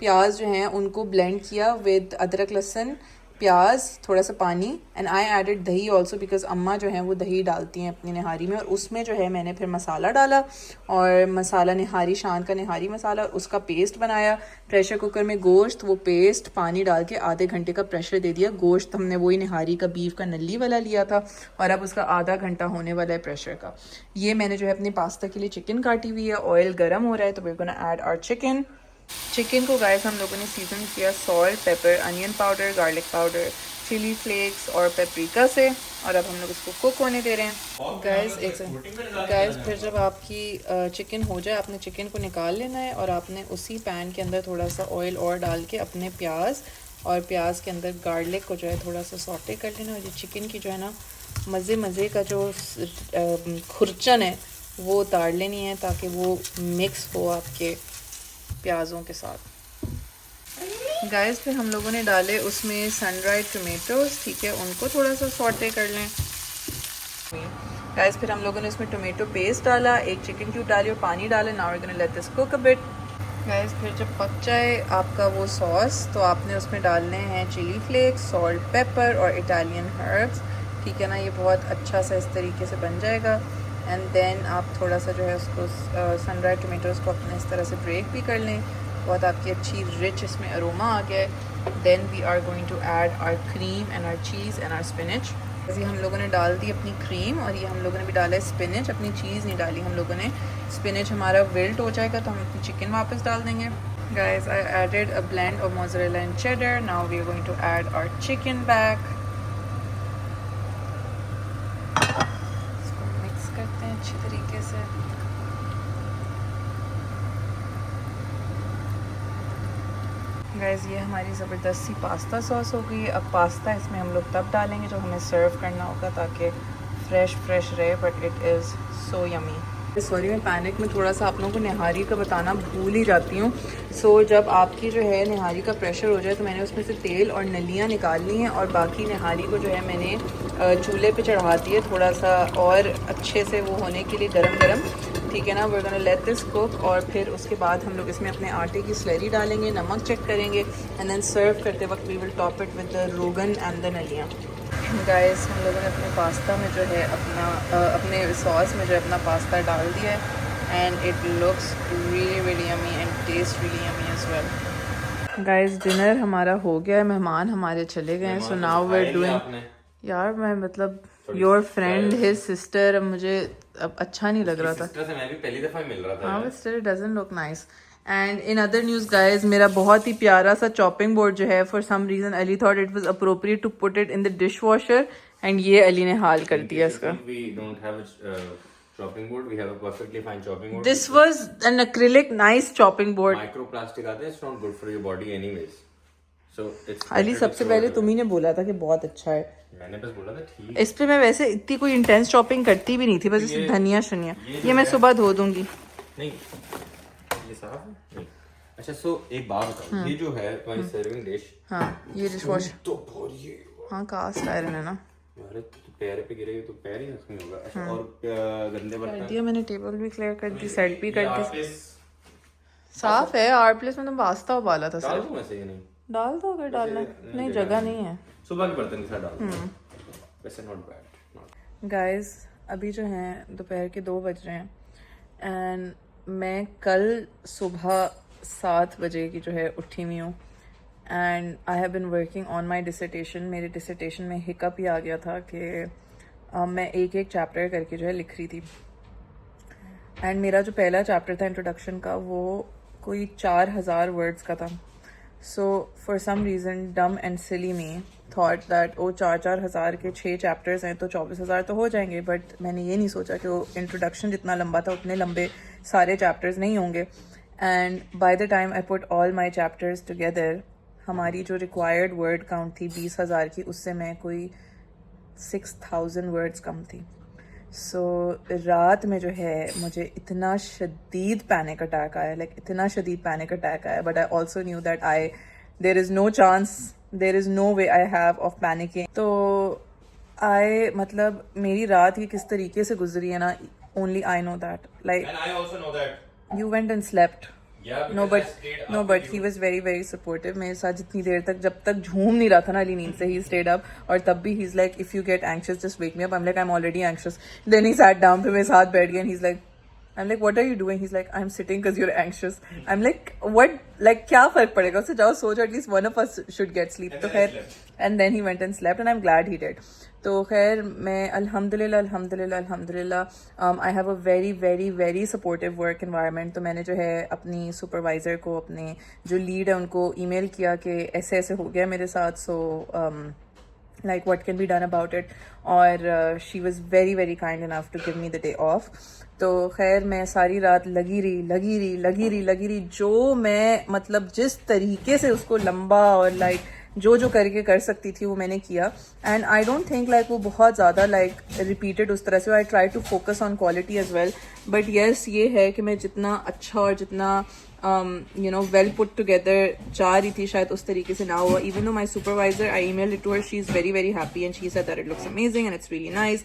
प्याज जो हैं उनको ब्लेंड किया विद अदरक लहसुन प्याज थोड़ा सा पानी. एंड आई एडेड दही ऑल्सो बिकॉज अम्मा जो है वो दही डालती हैं अपनी निहारी में. और उसमें जो है मैंने फिर मसाला डाला और मसाला निहारी शान का निहारी मसाला, उसका पेस्ट बनाया. प्रेशर कुकर में गोश्त, वो पेस्ट पानी डाल के आधे घंटे का प्रेशर दे दिया. गोश्त हमने वही निहारी का बीफ का नल्ली वाला लिया था और अब उसका आधा घंटा होने वाला है प्रेशर का. ये मैंने जो है अपनी पास्ता के लिए चिकन काटी हुई है. ऑयल गर्म हो रहा है तो we gonna add our chicken को गाइस हम लोगों ने सीजन किया salt, pepper, onion powder, garlic powder, chili flakes और पेपरिका से. और अब हम लोग इसको कुक होने दे रहे हैं. गाइस फिर जब आपकी चिकन हो जाए आपने चिकन को निकाल लेना है और आपने उसी पैन के अंदर थोड़ा सा ऑयल और डाल के अपने प्याज और प्याज के अंदर गार्लिक को जो है थोड़ा सा सौटे कर लेना। और ये चिकन की जो है ना मज़े का जो खुरचन है वो उतार लेनी है ताकि वो मिक्स हो आपके प्याज़ों के साथ। गाइस फिर हम लोगों ने डाले उसमें सन ड्राइड टमेटोज़, ठीक है, उनको थोड़ा सा सौटे कर लें। गाइस फिर हम लोगों ने इसमें टोमेटो पेस्ट डाला, एक चिकन क्यूब डाली और पानी डाला। Now we gonna let this cook a bit. Guys फिर जब पक जाए आपका वो सॉस तो आपने उसमें डालने हैं चिली फ्लेक्स, सॉल्ट, पेपर और इटालियन हर्ब्स, ठीक है ना। ये बहुत अच्छा सा इस तरीके से बन जाएगा। एंड देन आप थोड़ा सा जो है उसको सन ड्राइड टोमेटोज़ को अपने इस तरह से ब्रेक भी कर लें। बहुत आपकी अच्छी रिच इसमें अरोमा आ गया है। Then we are going to add our cream and our cheese and our spinach. ये हम लोगों ने डाल दी अपनी क्रीम और ये हम लोगों ने भी डाला है स्पिनच, अपनी चीज़ नहीं डाली हम लोगों ने। स्पिनच हमारा विल्ट हो जाएगा तो हम अपनी चिकन वापस डाल देंगे। Guys I added a blend of mozzarella and cheddar. Now we are going to add our chicken back. इसको मिक्स करते हैं अच्छी तरीके से। गाइस ये हमारी ज़बरदस्त सी पास्ता सॉस हो गई। अब पास्ता इसमें हम लोग तब डालेंगे जब हमें सर्व करना होगा ताकि फ्रेश रहे, but it is so yummy. Sorry मैं पैनिक में थोड़ा सा आप लोगों को निहारी का बताना भूल ही जाती हूँ। सो जब आपकी जो है निहारी का प्रेशर हो जाए तो मैंने उसमें से तेल और नलियाँ निकाल ली हैं और बाकी निहारी को जो है मैंने चूल्हे पे चढ़ा दिए थोड़ा सा और अच्छे से वो होने के लिए गरम, ठीक है ना। we're gonna let this cook और फिर उसके बाद हम लोग इसमें अपने आटे की स्लरी डालेंगे, नमक चेक करेंगे एंड देन सर्व करते वक्त we will top it with the roghan and the नलियाँ। गाइस हम लोगों ने अपने पास्ता में जो है अपने सॉस में जो है अपना पास्ता डाल दिया है and it looks really yummy and taste really yummy as well. Guys dinner हमारा हो गया है, मेहमान हमारे चले गए हैं। So now we are doing, यार मैं मतलब योर फ्रेंड हिज सिस्टर, अब मुझे अब अच्छा नहीं लग रहा था। सिस्टर से मैं भी पहली दफा मिल रहा था। हाँ but still it doesn't look nice. And in other news guys मेरा बहुत ही प्यारा सा चॉपिंग बोर्ड जो है for some reason Ali thought it was appropriate to put it in the dishwasher and ये अली ने हाल कर दिया इसका। We don't have a chopping board. We have a perfectly fine chopping board. This was an acrylic nice chopping board. Microplastic आता है, it's not good for your body anyways. So it's Ali सबसे पहले तुम ही ने बोला था कि बहुत अच्छा है। मैंने बस बोला था ठीक। इस पे मैं वैसे इतनी कोई इंटेंस चॉपिंग करती भी नहीं थी, बस इसे धनिया शनिया ये मैं सुबह धो दूंगी। नहीं ये साफ है नहीं। अच्छा सो एक बात बताओ, ये जो है तुम्हारी सर्विंग डिश, हाँ ये डिश वॉश, तो बहुत ये हाँ कास्ट आयरन है ना। अरे तो पैर पे गिरेगी तो पैर ही जख्मी होगा। अच्छा और गंदे कर बर्तन दिया मैंने, टेबल भी क्लियर कर दी, सेट भी कर दी, वापस साफ है। आर प्लेस में तो पास्ता उबाला था डाल सिर्फ। दूं ऐसे? ये नहीं डाल दो अगर डालना, नहीं जगह नहीं है। सुबह के बर्तन के साथ डाल दूं वैसे नॉट बैड। गाइस अभी जो हैं दोपहर के 2 बज रहे हैं एंड मैं कल सुबह 7 बजे की जो है उठी हुई हूँ and I have been working on my dissertation. मेरे डिसर्टेशन में हिकअप ही आ गया था कि मैं एक चैप्टर करके जो है लिख रही थी एंड मेरा जो पहला चैप्टर था इंट्रोडक्शन का वो कोई 4000 वर्ड्स का था। सो फॉर सम रीज़न डम and silly me thought that वो 4,000 के 6 चैप्टर्स हैं तो 24,000 तो हो जाएंगे, बट मैंने ये नहीं सोचा कि वो इंट्रोडक्शन जितना लंबा था उतने लंबे सारे चैप्टर्स नहीं होंगे। And by the time I put all my chapters together हमारी जो रिक्वायर्ड वर्ड काउंट थी 20,000 की, उससे मैं कोई 6,000 वर्ड्स कम थी। सो रात में जो है मुझे इतना शदीद पैनिक अटैक आया, लाइक इतना शदीद पैनिक अटैक आया, but I also knew that there is no chance, there is no way I have of panicking. तो मतलब मेरी रात ही किस तरीके से गुजरी है ना, only I know that. Like And I also know that. You went and slept. Yeah, no because I stayed up but with he you. Was very very supportive मेरे साथ जितनी देर तक, जब तक झूम नहीं रहा था ना अली नींद से, ही स्टेड अप। और तब भी he is like if you get anxious just wake me up. I am like I am already anxious. Then he sat down, फिर मेरे साथ बैठ गया and he is like I am like what are you doing? He is like I am sitting because you are anxious. I am like what, like क्या फर्क पड़ेगा उससे, जाओ सो जाओ, at least one of us should get sleep. तो खैर and then he went and slept and I am glad he did. तो खैर मैं अल्हम्दुलिल्लाह I have a very very very supportive work environment. तो मैंने जो है अपनी सुपरवाइज़र को, अपने जो लीड है उनको ईमेल किया कि ऐसे ऐसे हो गया मेरे साथ, so like what can be done about it. और she was very very kind enough to give me the day off. तो खैर मैं सारी रात लगी रही जो मैं मतलब जिस तरीके से उसको लंबा और लाइक जो जो करके कर सकती थी वो मैंने किया. And I don't think like वो बहुत ज़्यादा लाइक रिपीटेड उस तरह से. I try to focus on quality as well. But yes ये है कि मैं जितना अच्छा और जितना well put together जा रही थी शायद उस तरीके से ना हुआ. Even though my supervisor, I emailed it to her, she's very very happy and she said that it looks amazing and it's really nice,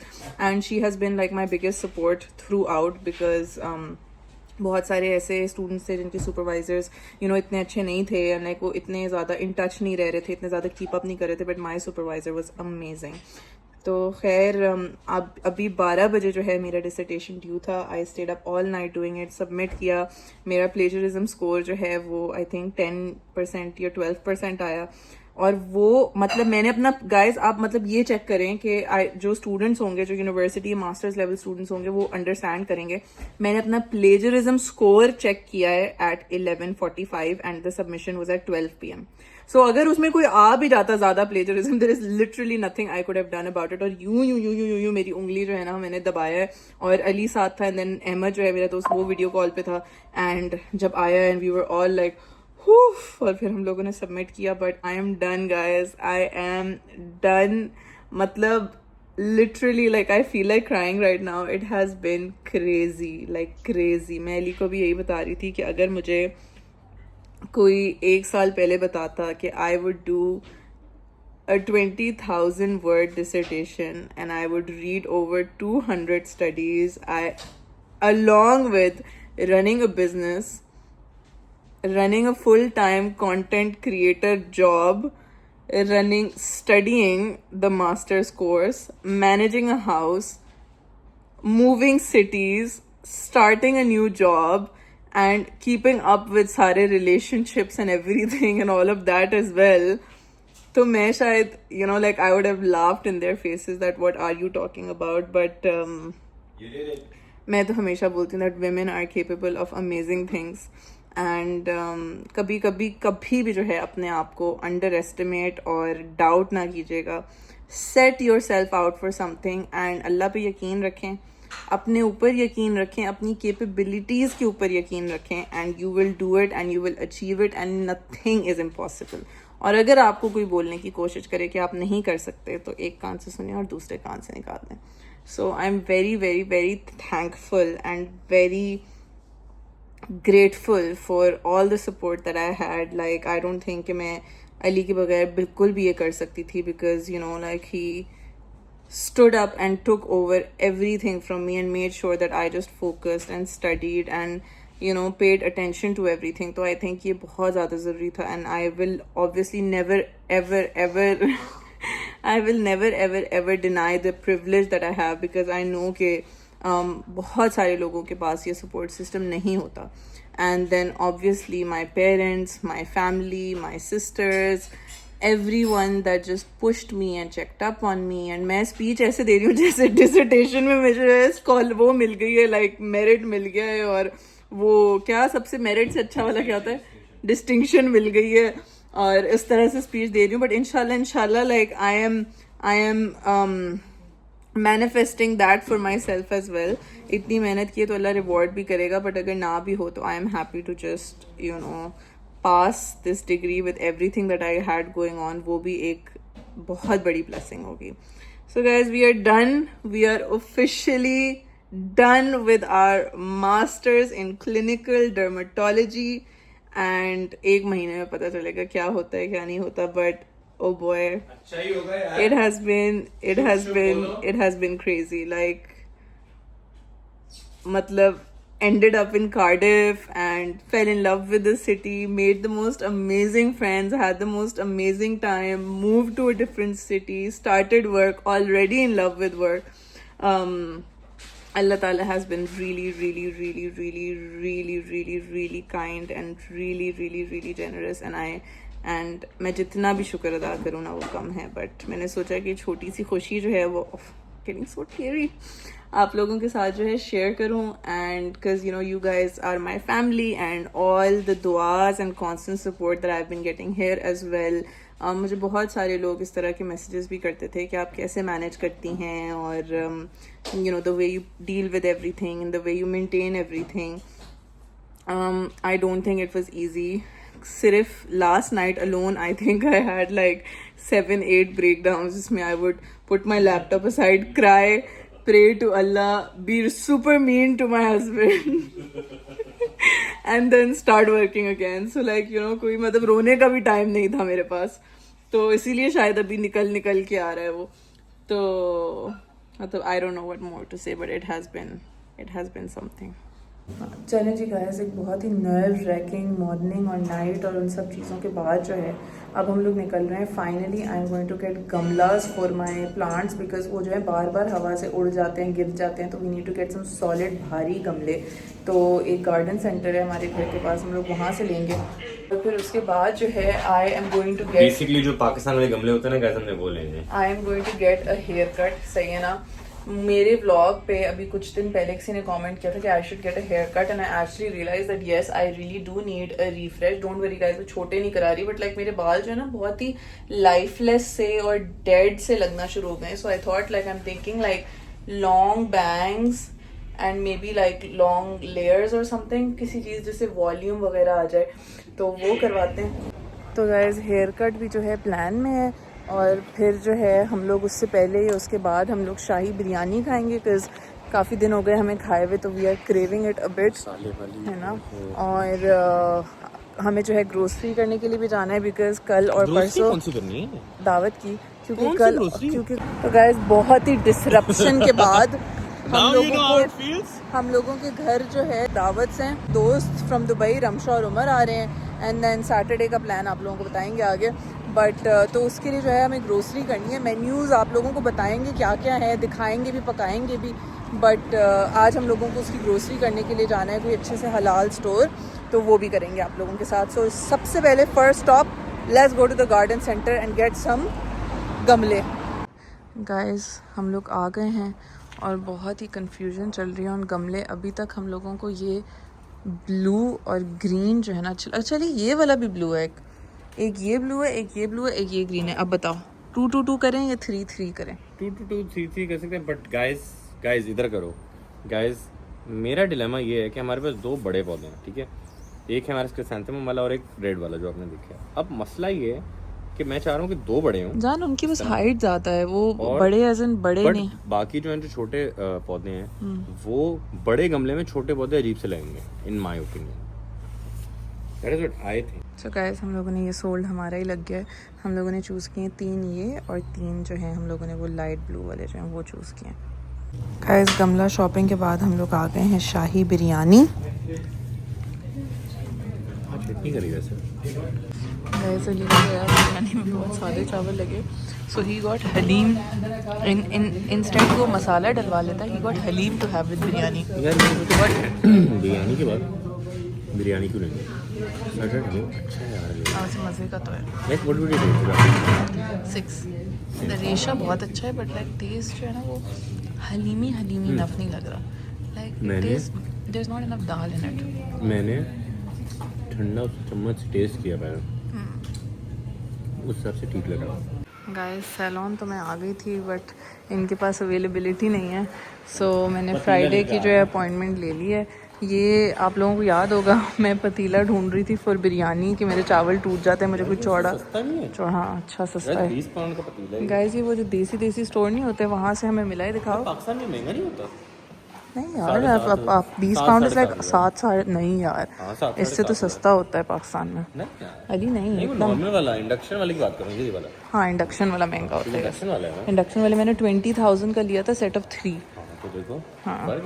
and she has been like my biggest support throughout because बहुत सारे ऐसे स्टूडेंट्स थे जिनके सुपरवाइजर्स इतने अच्छे नहीं थे एंड लाइक वो इतने ज़्यादा इन टच नहीं रह रहे थे, इतने ज़्यादा कीप अप नहीं कर रहे थे. But my supervisor was amazing. तो खैर अब अभी 12 बजे जो है मेरा डिसर्टेशन ड्यू था. I stayed up all night doing it. Submit किया. मेरा प्लेजरिज्म स्कोर जो है वो आई थिंक 10% या 12% आया. और वो मतलब मैंने अपना गाइज आप मतलब ये चेक करें कि जो स्टूडेंट्स होंगे जो यूनिवर्सिटी मास्टर्स लेवल स्टूडेंट्स होंगे वो अंडरस्टैंड करेंगे. मैंने अपना प्लेजरिज्म स्कोर चेक किया है at 11:45 and the submission was at 12 PM. So अगर उसमें कोई आ भी जाता ज्यादा plagiarism, there is literally nothing I could have done about it. और यूं मेरी उंगली जो है ना मैंने दबाया है. और अली साथ था एंड देन अहमद जो है मेरा दोस्त वो वीडियो कॉल पे था. एंड जब आया and we were all like और फिर हम लोगों ने सबमिट किया. But I am done guys, I am done. मतलब literally like I feel like crying right now. It has been crazy, like crazy. मैं अली को भी यही बता रही थी कि अगर मुझे कोई 1 साल पहले बताता कि I would do a 20,000 word dissertation and I would read over 200 studies, along with running a business, running a full-time content creator job, studying the master's course, managing a house, moving cities, starting a new job, and keeping up with सारे relationships and everything and all of that as well. तो मैं शायद like I would have laughed in their faces that what are you talking about. But you did it. मैं तो हमेशा बोलती हूँ that women are capable of amazing things. And कभी भी जो है अपने आप को underestimate और doubt ना कीजिएगा. Set yourself out for something and अल्लाह पे यकीन रखें, अपने ऊपर यकीन रखें, अपनी कैपेबिलिटीज़ के ऊपर यकीन रखें. And you will do it and you will achieve it and nothing is impossible. और अगर आपको कोई बोलने की कोशिश करे कि आप नहीं कर सकते तो एक कान से सुने और दूसरे कान से निकाल दें. So I am very very very thankful and very grateful for all the support that I had. Like I don't think कि मैं अली के बगैर बिल्कुल भी ये कर सकती थी because like he stood up and took over everything from me and made sure that I just focused and studied and paid attention to everything. So I think ये बहुत ज़्यादा ज़रूरी था. And I will obviously never ever I will never ever deny the privilege that I have because I know कि बहुत सारे लोगों के पास ये support system नहीं होता. And then obviously my parents, my family, my sisters, everyone that just pushed me and checked up on me. And मैं speech ऐसे दे रही हूँ जैसे dissertation में मुझे वो मिल गई है, like merit मिल गया है. और वो क्या सबसे merit से अच्छा वाला क्या होता है, distinction मिल गई है. और इस तरह से speech दे रही हूँ. But inshallah like I am manifesting that for myself as well. इतनी मेहनत की है तो अल्लाह रिवॉर्ड भी करेगा. बट अगर ना भी हो तो I am happy to just pass this degree with everything that I had going on. वो भी एक बहुत बड़ी ब्लेसिंग होगी. So guys we are done. We are officially done with our masters in clinical dermatology. And 1 महीने में पता चलेगा क्या होता है क्या नहीं होता. But oh boy, it has been crazy. Like matlab ended up in Cardiff and fell in love with the city, made the most amazing friends, had the most amazing time, moved to a different city, started work, already in love with work. Allah Ta'ala has been really kind and really generous. And मैं जितना भी शुक्र अदा करूँ ना वो कम है. बट मैंने सोचा कि छोटी सी खुशी जो है वो getting so teary आप लोगों के साथ जो है शेयर करूँ. And because you guys are my family and all the duas and constant support that I've been getting here as well. मुझे बहुत सारे लोग इस तरह के मैसेजेस भी करते थे कि आप कैसे मैनेज करती हैं और the way you deal with everything and the way you maintain everything. I don't think it was easy सिर्फ last night alone I think I had like 7-8 breakdowns जिसमें I would put my laptop aside, cry, pray to Allah, be super mean to my husband and then start working again. So like you know कोई मतलब रोने का भी टाइम नहीं था मेरे पास, तो इसीलिए शायद अभी निकल के आ रहा है वो. तो मतलब I don't know what more to say, but it has been something. चलें जी गाइस, एक बहुत ही नर्व रैकिंग मॉर्निंग और नाइट और उन सब चीज़ों के बाद जो है अब हम लोग निकल रहे हैं. Finally I am going to get gamlas for my plants because वो जो है बार बार हवा से उड़ जाते हैं, गिर जाते हैं, तो we need to get some solid भारी गमले. तो एक गार्डन सेंटर है हमारे घर के पास, हम लोग वहाँ से लेंगे. तो फिर उसके बाद जो है I am going to get basically जो पाकिस्तान वाले गमले होते हैं ना गाइस, हमने वो लेंगे. I am going to get a haircut. सही है ना? मेरे व्लॉग पे अभी कुछ दिन पहले किसी ने कमेंट किया था कि I should get a haircut and I actually realise that yes I really do need a refresh. Don't worry guys, मैं छोटे नहीं करा रही, बट लाइक मेरे बाल जो है ना बहुत ही लाइफलेस से और डेड से लगना शुरू हो गए. So I thought like I am thinking like long bangs and maybe like long layers और समथिंग, किसी चीज़ जिससे वॉल्यूम वगैरह आ जाए, तो वो करवाते हैं. तो गाइस हेयर कट भी जो है प्लान में है, और फिर जो है हम लोग उससे पहले या उसके बाद हम लोग शाही बिरयानी खाएंगे बिकॉज काफ़ी दिन हो गए हमें खाए हुए, तो we are craving it a bit, है ना. और हमें जो है ग्रोसरी करने के लिए भी जाना है बिकॉज कल और परसों दावत की, क्योंकि तो गाइस बहुत ही डिसरप्शन के बाद हम लोगों के घर जो है दावत से दोस्त फ्रॉम दुबई रमशा और उमर आ रहे हैं. एंड देन सैटरडे का प्लान आप लोगों को बताएंगे आगे. बट तो उसके लिए जो है हमें ग्रोसरी करनी है. मेन्यूज़ आप लोगों को बताएंगे क्या क्या है, दिखाएंगे भी, पकाएंगे भी. बट आज हम लोगों को उसकी ग्रोसरी करने के लिए जाना है कोई अच्छे से हलाल स्टोर, तो वो भी करेंगे आप लोगों के साथ. सो सबसे पहले first stop, let's go to the garden centre and get some गमले. गाइस हम लोग आ गए हैं और बहुत ही कन्फ्यूजन चल रही है उन गमले. अभी तक हम लोगों को ये ब्लू और ग्रीन जो है ना, चलिए ये वाला भी ब्लू है, एक ये ब्लू है, एक ये ब्लू है, एक ये ग्रीन है. अब बताओ 2-2-2 करें या 3-3 करें? 2-2-2 3-3 कर सकते हैं. बट गाइस इधर करो. गाइस मेरा डिलेमा ये है कि हमारे पास 2 बड़े पौधे हैं, ठीक है. एक है हमारे क्रिसैंथेमम वाला और एक रेड वाला जो आपने देखा है. अब मसला ये है कि मैं चाह रहा हूँ कि 2 बड़े हों. जान उनकी बस हाइट ज़्यादा है, वो बड़े एज इन बड़े नहीं. बाकी जो हैं जो छोटे पौधे हैं वो बड़े गमले में छोटे पौधे अजीब से लगेंगे in my opinion. That is what I think. So guys हम लोगों ने ये सोल्ड हमारा ही लग गया है. हम लोगों ने चूज़ किए 3 ये और 3 जो हैं हम लोगों ने वो लाइट ब्लू वाले जो हैं वो चूज़ किए. गाइस गमला शॉपिंग के बाद हम लोग आ गए हैं शाही बिरयानी. चटनी करी वैसे. गाइस अली को बिरयानी में बहुत सादे चावल लगे, so he got haleem. Instant वो मसाला डलवा लेता, he got haleem to have with biryani. Biryani के बाद बिरयानी क्यों लेंगे? अच्छा है यार, आज मज़े का तो है. Like what would you do? 6. The रेशा बहुत अच्छा है, बट लाइक टेस्ट जो है ना वो हलीमी इनफ नहीं लग रहा. Like test there is not enough dal in it. मैंने ठंडा चम्मच से टेस्ट किया पहले, उस हिसाब से ठीक लगा. गाइस सैलून तो मैं आ गई थी बट इनके पास अवेलेबिलिटी नहीं है, सो मैंने फ्राइडे की जो है अपॉइंटमेंट ले ली है. ये आप लोगों को याद होगा मैं पतीला ढूंढ रही थी फॉर बिरयानी कि मेरे चावल टूट जाते हैं, मुझे कुछ चौड़ा. हाँ अच्छा सस्ता है 20 पाउंड का पतीला है. गाइस ये वो जो देसी स्टोर नहीं होते वहाँ से हमें मिला है. दिखाओ. पाकिस्तान में महंगा नहीं होता. नहीं यार आप 20 पाउंड इज लाइक 7 नहीं यार, इससे तो सस्ता होता है पाकिस्तान में. अली नहीं नॉर्मल वाला इंडक्शन वाले की बात कर रहा हूँ, ये वाला. हाँ इंडक्शन वाला महंगा होता है. इंडक्शन वाला है. इंडक्शन वाले मैंने 20,000 का लिया था सेट ऑफ 3. तो देखो. हाँ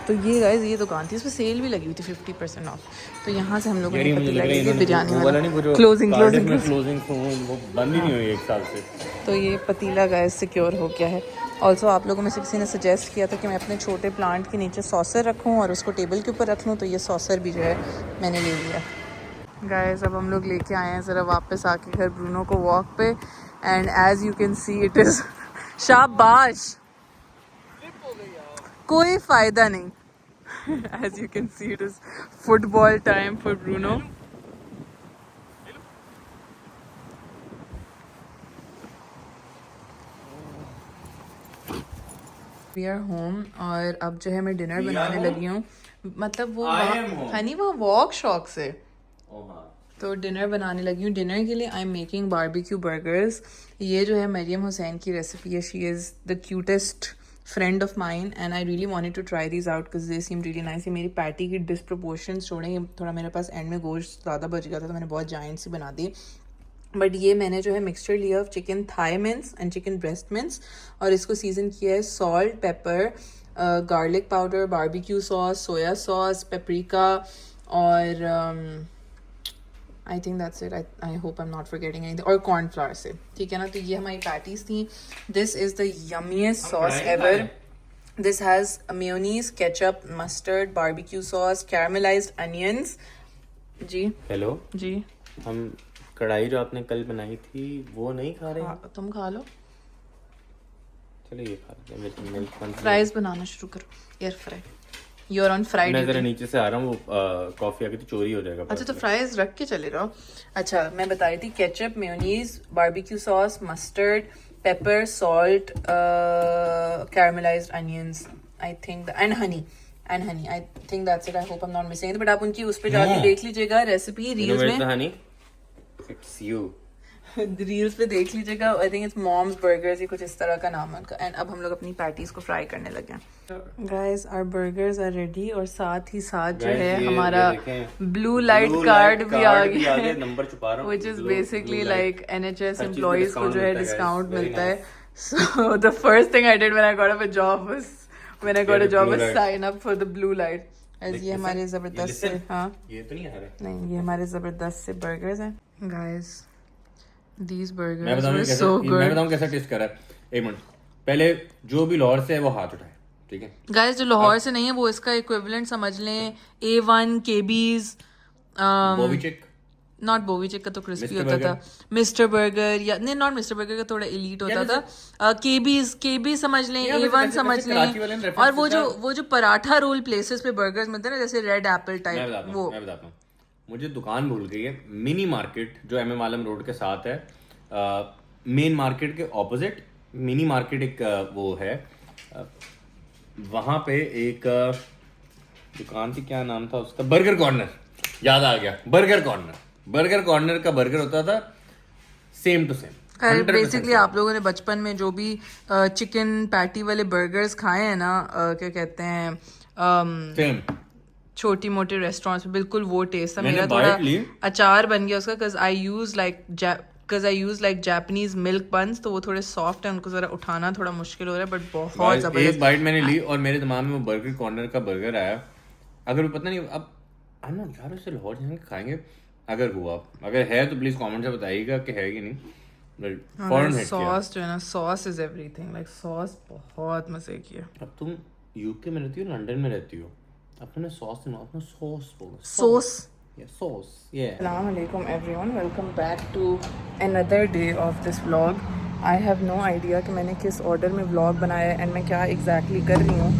तो ये गाइस ये दुकान थी, उसमें सेल भी लगी हुई थी 50% ऑफ. तो यहाँ से हम लोगों ने पतीला लिया बिरयानी वाला. क्लोजिंग वो बंद ही नहीं हुई 1 साल से. तो ये पतीला गाइस सिक्योर हो गया है. ऑल्सो आप लोगों में से किसी ने सजेस्ट किया था कि मैं अपने छोटे प्लांट के नीचे सॉसर रखूं और उसको टेबल के ऊपर रख लूं, तो ये सॉसर भी जो है मैंने ले लिया. गाइस अब हम लोग लेके आए हैं ज़रा वापस आके घर ब्रूनो को वॉक पे, and as you can see it is शाबाश, कोई फ़ायदा नहीं. As you can see it is football time for Bruno. We are home और अब जो है मैं डिनर बनाने लगी हूँ. मतलब वो हनी वो वॉक शौक से तो डिनर बनाने लगी हूँ. डिनर के लिए I am making barbecue burgers. ये जो है मरियम हुसैन की रेसिपी है. She is the cutest friend of mine and I really wanted to try these out because they seem really nice. ये मेरी पैटी की डिसप्रपोर्शंस छोड़ें, ये थोड़ा मेरे पास एंड में गोश्त ज़्यादा बच गया था तो मैंने बहुत जाइंट सी बना दी. बट ये मैंने जो है मिक्सचर लिया of chicken thigh mince and chicken breast mince और इसको सीजन किया है salt, pepper, garlic powder, barbecue sauce, soya sauce, paprika और I think that's it. I hope I am not forgetting anything. और कॉर्नफ्लावर से, ठीक है ना. तो ये हमारी पैटीज थी. This is the yummiest sauce ever. This has mayonnaise, ketchup, mustard, barbecue sauce, caramelised onions. जी हेलो जी. हम कढ़ाई जो आपने कल बनाई थी वो नहीं खा रहे? हाँ, तुम खा लो. चलो ये खा लेते हैं. मिल्क फ्राइज बनाना शुरू करो. Air fry. You are on fried. मैं जरा नीचे से आ रहा हूँ, वो कॉफी आके तो चोरी हो जाएगा. अच्छा, तो फ्राइज रख के चले जाओ. अच्छा, मैं बता रही थी ketchup, mayonnaise, barbecue sauce, mustard, pepper, salt, caramelised onions, I think, and honey. I think that's it. I hope I am not missing. But आप उनकी उस पर जाके देख लीजिएगा रेसिपी रील्स में. Honey it's you. रील्स पे देख लीजिएगा. I think it's mom's burgers, ये कुछ इस तरह का नाम है उनका. एंड अब हम लोग अपनी पैटीज को फ्राई करने लगे हैं. Guys, our burgers are ready और साथ ही साथ जो है हमारा ब्लू लाइट कार्ड भी आ गया है, नंबर छुपा रहा हूं, which is basically like NHS employees को जो है डिस्काउंट मिलता है. So the first thing I did when I got a job was sign up for the blue light. ये हमारे जबरदस्त से, हाँ ये तो नहीं आ रहा. नहीं, ये हमारे जबरदस्त से बर्गर्स हैं. गाइस, these मैं burgers बताऊं were कैसे, so मैं good. बताऊं कैसा टेस्ट कर रहा है. एक मिनट पहले जो भी लाहौर से है वो हाथ उठाए, ठीक है. गाइस, जो लाहौर से नहीं है वो इसका इक्विवेलेंट समझ लें. A1 KB's, बोविचिक, नॉट बोविचिक का तो क्रिस्पी Mr. होता था. मिस्टर बर्गर, या नहीं, नॉट मिस्टर बर्गर का थोड़ा एलीट होता था. KB समझ लें, या A1 वैसे समझ कराची वाले ने लें. reference और वो जो पराठा रोल प्लेसेस पे बर्गर्स मिलते हैं ना, जैसे रेड एप्पल मैं टाइप, बताता वो. हूँ मैं बताता हूँ. मुझे दुकान भूल गई है. मिनी मार्केट जो MM आलम रोड के साथ है, मेन मार्केट के ऑपोजिट मिनी मार्केट एक वो है. वहाँ पे एक दुकान थी, क्या नाम था उसका, बर्गर कॉर्नर. याद आ गया, बर्गर कॉर्नर का बर्गर होता था सेम टू सेम. बेसिकली आप लोगों ने बचपन में जो भी चिकन पैटी वाले बर्गर्स खाए हैं ना, क्या कहते हैं, सेम छोटी मोटी रेस्टोरेंट्स में, बिल्कुल वो टेस्ट था. मैंने मेरा bite थोड़ा ली. अचार बन गया उसका, because I use like Japanese milk buns, तो वो थोड़े सॉफ्ट है, उनको जरा उठाना थोड़ा मुश्किल हो रहा है, बट बहुत एक जबरदस्त. बाइट मैंने ली और मेरे दिमाग में वो बर्गर कॉर्नर का बर्गर आया. अगर पता नहीं अब हम ना यार उसे लाहौर जाएंगे खाएंगे. अगर है तो प्लीज कमेंट से बताइएगा कि है कि नहीं. फॉरेन हिट किया. सॉस जो है ना, sauce is everything. Like sauce बहुत मजे की है. अब तुम यूके में रहती हो, लंदन में रहती हो, अपने सॉस से अपना सॉस बोलो. सॉस. सॉस. या Assalamu alaikum everyone, welcome back to another day of this vlog. I have no idea कि मैंने किस order में vlog बनाया है and मैं क्या exactly कर रही हूँ,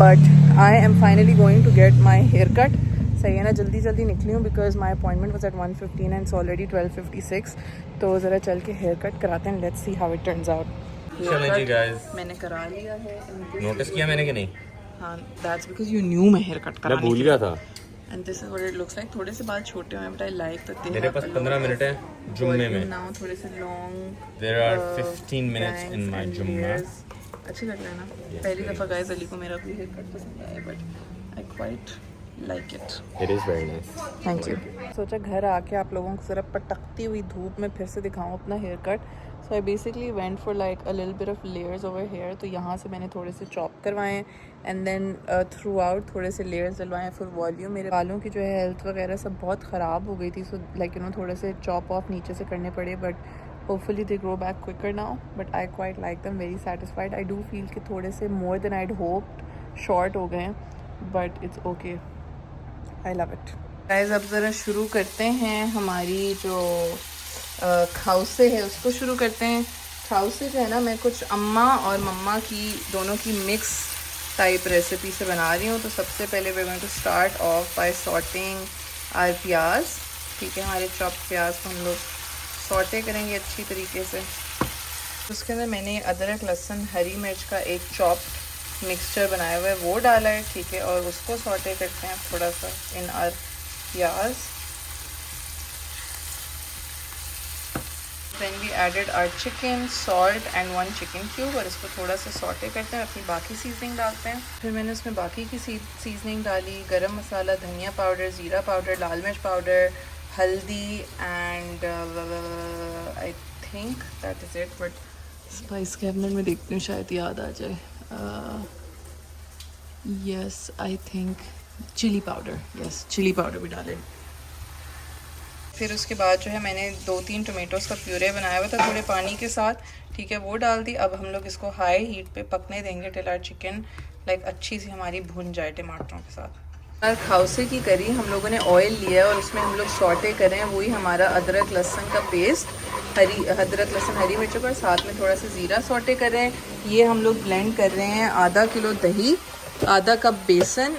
but I am finally going to get my haircut. सही है ना, जल्दी निकली हूँ because my appointment was at 1:15 and it's already 12:56. तो ज़रा चल के haircut कराते हैं. Let's see how it turns out. चलें जी guys. मैंने करा लिया है. नोटिस किया मैंने कि नहीं? हाँ, that's because you knew मैं haircut मैं कराने भूल गया था. And this is what it looks like. थोड़े से बाल छोटे हुए हैं, but I like that they मेरे have pass a lot 15 of minute है जुम्मे में. now थोड़े से long. There are 15 minutes in my जुम्मा. अच्छी लग रहा है ना. पहली दफ़ा गाइस अली को मेरा भी हेयर कट पसंद आया, but I quite like it. It is very nice. Thank you. सोचा घर आके आप लोगों को ज़रा पटकती हुई धूप में फिर से दिखाऊं अपना haircut. So I basically went for like a little bit of layers over here. तो यहाँ से मैंने थोड़े से चॉप करवाए हैं and then throughout थोड़े से layers डलवाए हैं for volume. मेरे बालों की जो है हेल्थ वगैरह सब बहुत ख़राब हो गई थी, so like you know थोड़े से चॉप ऑफ नीचे से करने पड़े, but hopefully they grow back quicker now. But I quite like them, very satisfied. I do feel कि थोड़े से more than I'd hoped short हो गए हैं, but it's okay. I love it. Guys, अब ज़रा शुरू करते हैं हमारी जो खाउसे है उसको शुरू करते हैं. खाउसे जो है ना, मैं कुछ अम्मा और मम्मा की दोनों की मिक्स टाइप रेसिपी से बना रही हूँ. तो सबसे पहले we're going to start off by sauteing our प्याज. ठीक है, हमारे चॉप प्याज को हम लोग सॉटे करेंगे अच्छी तरीके से. उसके अंदर मैंने अदरक, लहसुन, हरी मिर्च का एक चॉप्ड मिक्सचर बनाया हुआ है, वो डाला है. ठीक है, और उसको सॉटे करते हैं थोड़ा सा इन आर प्याज. Then we added our chicken, salt and 1 chicken cube और इसको थोड़ा सा सॉटे करते हैं, अपनी बाकी सीजनिंग डालते हैं। फिर मैंने इसमें बाकी की सीजनिंग डाली, गरम मसाला, धनिया पाउडर, ज़ीरा पाउडर, लाल मिर्च पाउडर, हल्दी and I think that is it. But spice cabinet में देखती हूँ शायद याद आ जाए। Yes I think chilli powder, yes chilli powder भी डालें। फिर उसके बाद जो है मैंने 2-3 टोमेटोज़ का प्यूरे बनाया हुआ था थोड़े पानी के साथ, ठीक है, वो डाल दी। अब हम लोग इसको हाई हीट पे पकने देंगे टिल आवर चिकन लाइक अच्छी सी हमारी भुन जाए टमाटरों के साथ। और खाउसे की करी हम लोगों ने ऑयल लिया है और उसमें हम लोग सॉटे कर रहे हैं, वही हमारा अदरक लहसुन का पेस्ट, अदरक लहसुन हरी मिर्चों का, साथ में थोड़ा सा ज़ीरा सॉटे कर रहे हैं। ये हम लोग ब्लेंड कर रहे हैं आधा किलो दही, आधा कप बेसन,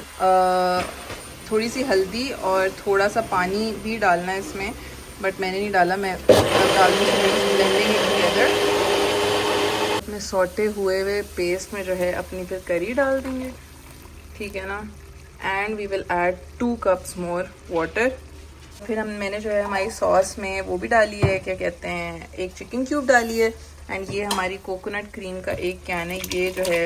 थोड़ी सी हल्दी और थोड़ा सा पानी भी डालना है इसमें, बट मैंने नहीं डाला, मैं डाल दूँगी ब्लेंडिंग टुगेदर। में सॉटे हुए पेस्ट में जो है अपनी फिर करी डाल देंगे, ठीक है ना। And we will add 2 cups more water. फिर मैंने जो है हमारी सॉस में वो भी डाली है, क्या कहते हैं, 1 चिकन क्यूब डाली है। एंड ये हमारी कोकोनट क्रीम का 1 कैन है, ये जो है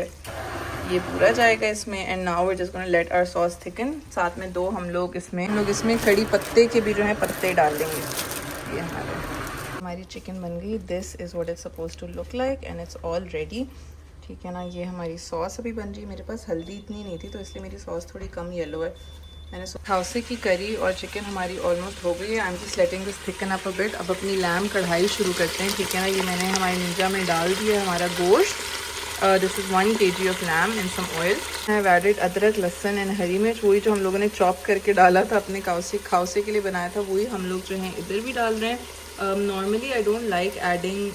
ये पूरा जाएगा इसमें। And now we just gonna let our sauce thicken. साथ में हम लोग इसमें कड़ी पत्ते के भी जो है पत्ते डाल देंगे। ये हमारी चिकन बन गई। This is what it's suppose to look like and it's all ready, ठीक है ना। ये हमारी सॉस अभी बन रही है। मेरे पास हल्दी इतनी नहीं थी तो इसलिए मेरी सॉस थोड़ी कम येलो है। मैंने खाउसे की करी और चिकन हमारी ऑलमोस्ट हो गई है। I am just letting this thicken up a bit. अब अपनी लैम कढ़ाई शुरू करते हैं, ठीक है ना। ये मैंने हमारी निंजा में डाल दिया है हमारा गोश्त। This is 1 kg of lamb in some oil. I have added adrak lahsun and हरी मिर्च, वही जो हम लोगों ने चॉप करके डाला था अपने खाउसे के लिए बनाया था, वही हम लोग जो हैं इधर भी डाल रहे हैं। Normally I don't like adding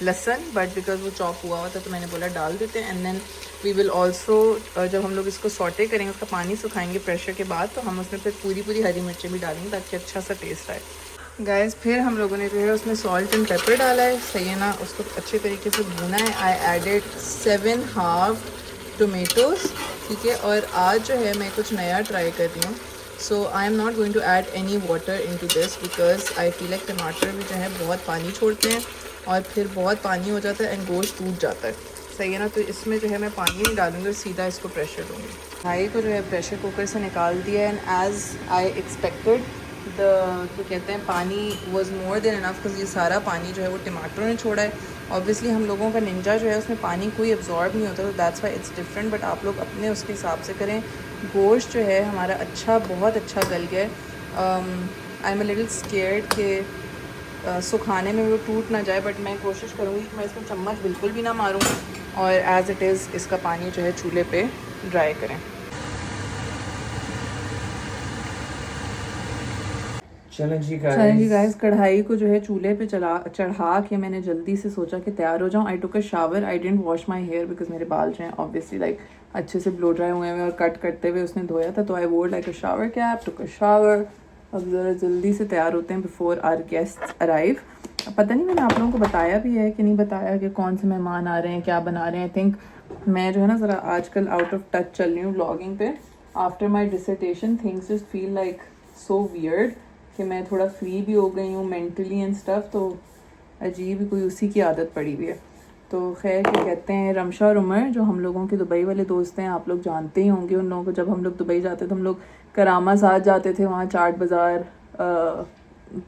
lahsun, but because वो चॉप हुआ था तो मैंने बोला डाल देते हैं। And then we will also जब हम लोग इसको सॉटे करेंगे, उसका पानी सुखाएंगे प्रेशर के बाद, तो हम उसमें फिर पूरी हरी मिर्चें भी डालेंगे ताकि अच्छा सा टेस्ट आए। गाइस फिर हम लोगों ने जो है उसमें सॉल्ट एंड पेपर डाला है, सही है ना। उसको अच्छे तरीके से भूना है। आई एडेड 7 हाफ टोमेटोज़, ठीक है। और आज जो है मैं कुछ नया ट्राई कर रही हूँ। So I am not going to add any water into this because I feel like टमाटर भी जो है बहुत पानी छोड़ते हैं और फिर बहुत पानी हो जाता है एंड गोश्त टूट जाता है, सही है ना। तो इसमें जो है मैं पानी नहीं डालूंगी और सीधा इसको प्रेशर दूँगी। भाई को जो है प्रेशर कुकर से निकाल दिया एंड एज़ आई एक्सपेक्टेड तो कहते हैं पानी was more than enough because ये सारा पानी जो है वो टमाटरों ने छोड़ा है। ऑब्वियसली हम लोगों का निंजा जो है उसमें पानी कोई एब्जॉर्ब नहीं होता, तो that's why it's different. But आप लोग अपने उसके हिसाब से करें। गोश्त जो है हमारा बहुत अच्छा गल गया है। I am a little scared कि सुखाने में वो टूट ना जाए, बट मैं कोशिश करूँगी कि मैं इसमें चम्मच बिल्कुल भी ना मारूँ और एज़ इट इज़ इसका पानी जो है चूल्हे पे ड्राई करें। चलें जी गाइस कढ़ाई को जो है चूल्हे पे चढ़ा के मैंने जल्दी से सोचा कि तैयार हो जाऊँ। I took a shower, I didn't wash my hair because मेरे बाल जो हैं ऑब्वियसली लाइक अच्छे से ब्लो ड्राई हुए हैं और कट करते हुए उसने धोया था, तो आई वोर like a shower cap, took a shower. अब ज़रा जल्दी से तैयार होते हैं बिफोर आवर गेस्ट अराइव। पता नहीं मैंने आप लोगों को बताया भी है कि नहीं बताया कि कौन से मेहमान आ रहे हैं, क्या बना रहे हैं। आई थिंक मैं जो है ना ज़रा आजकल आउट ऑफ टच चल रही हूँ व्लॉगिंग पे। After my dissertation things just feel like so weird कि मैं थोड़ा फ्री भी हो गई हूँ मेंटली एंड स्टफ, तो अजीब ही कोई उसी की आदत पड़ी हुई है। तो खैर क्या कहते हैं, रमशा और उमर जो हम लोगों के दुबई वाले दोस्त हैं, आप लोग जानते ही होंगे उन लोगों को। जब हम लोग दुबई जाते तो हम लोग करामा साथ जाते थे, वहाँ चाट बाज़ार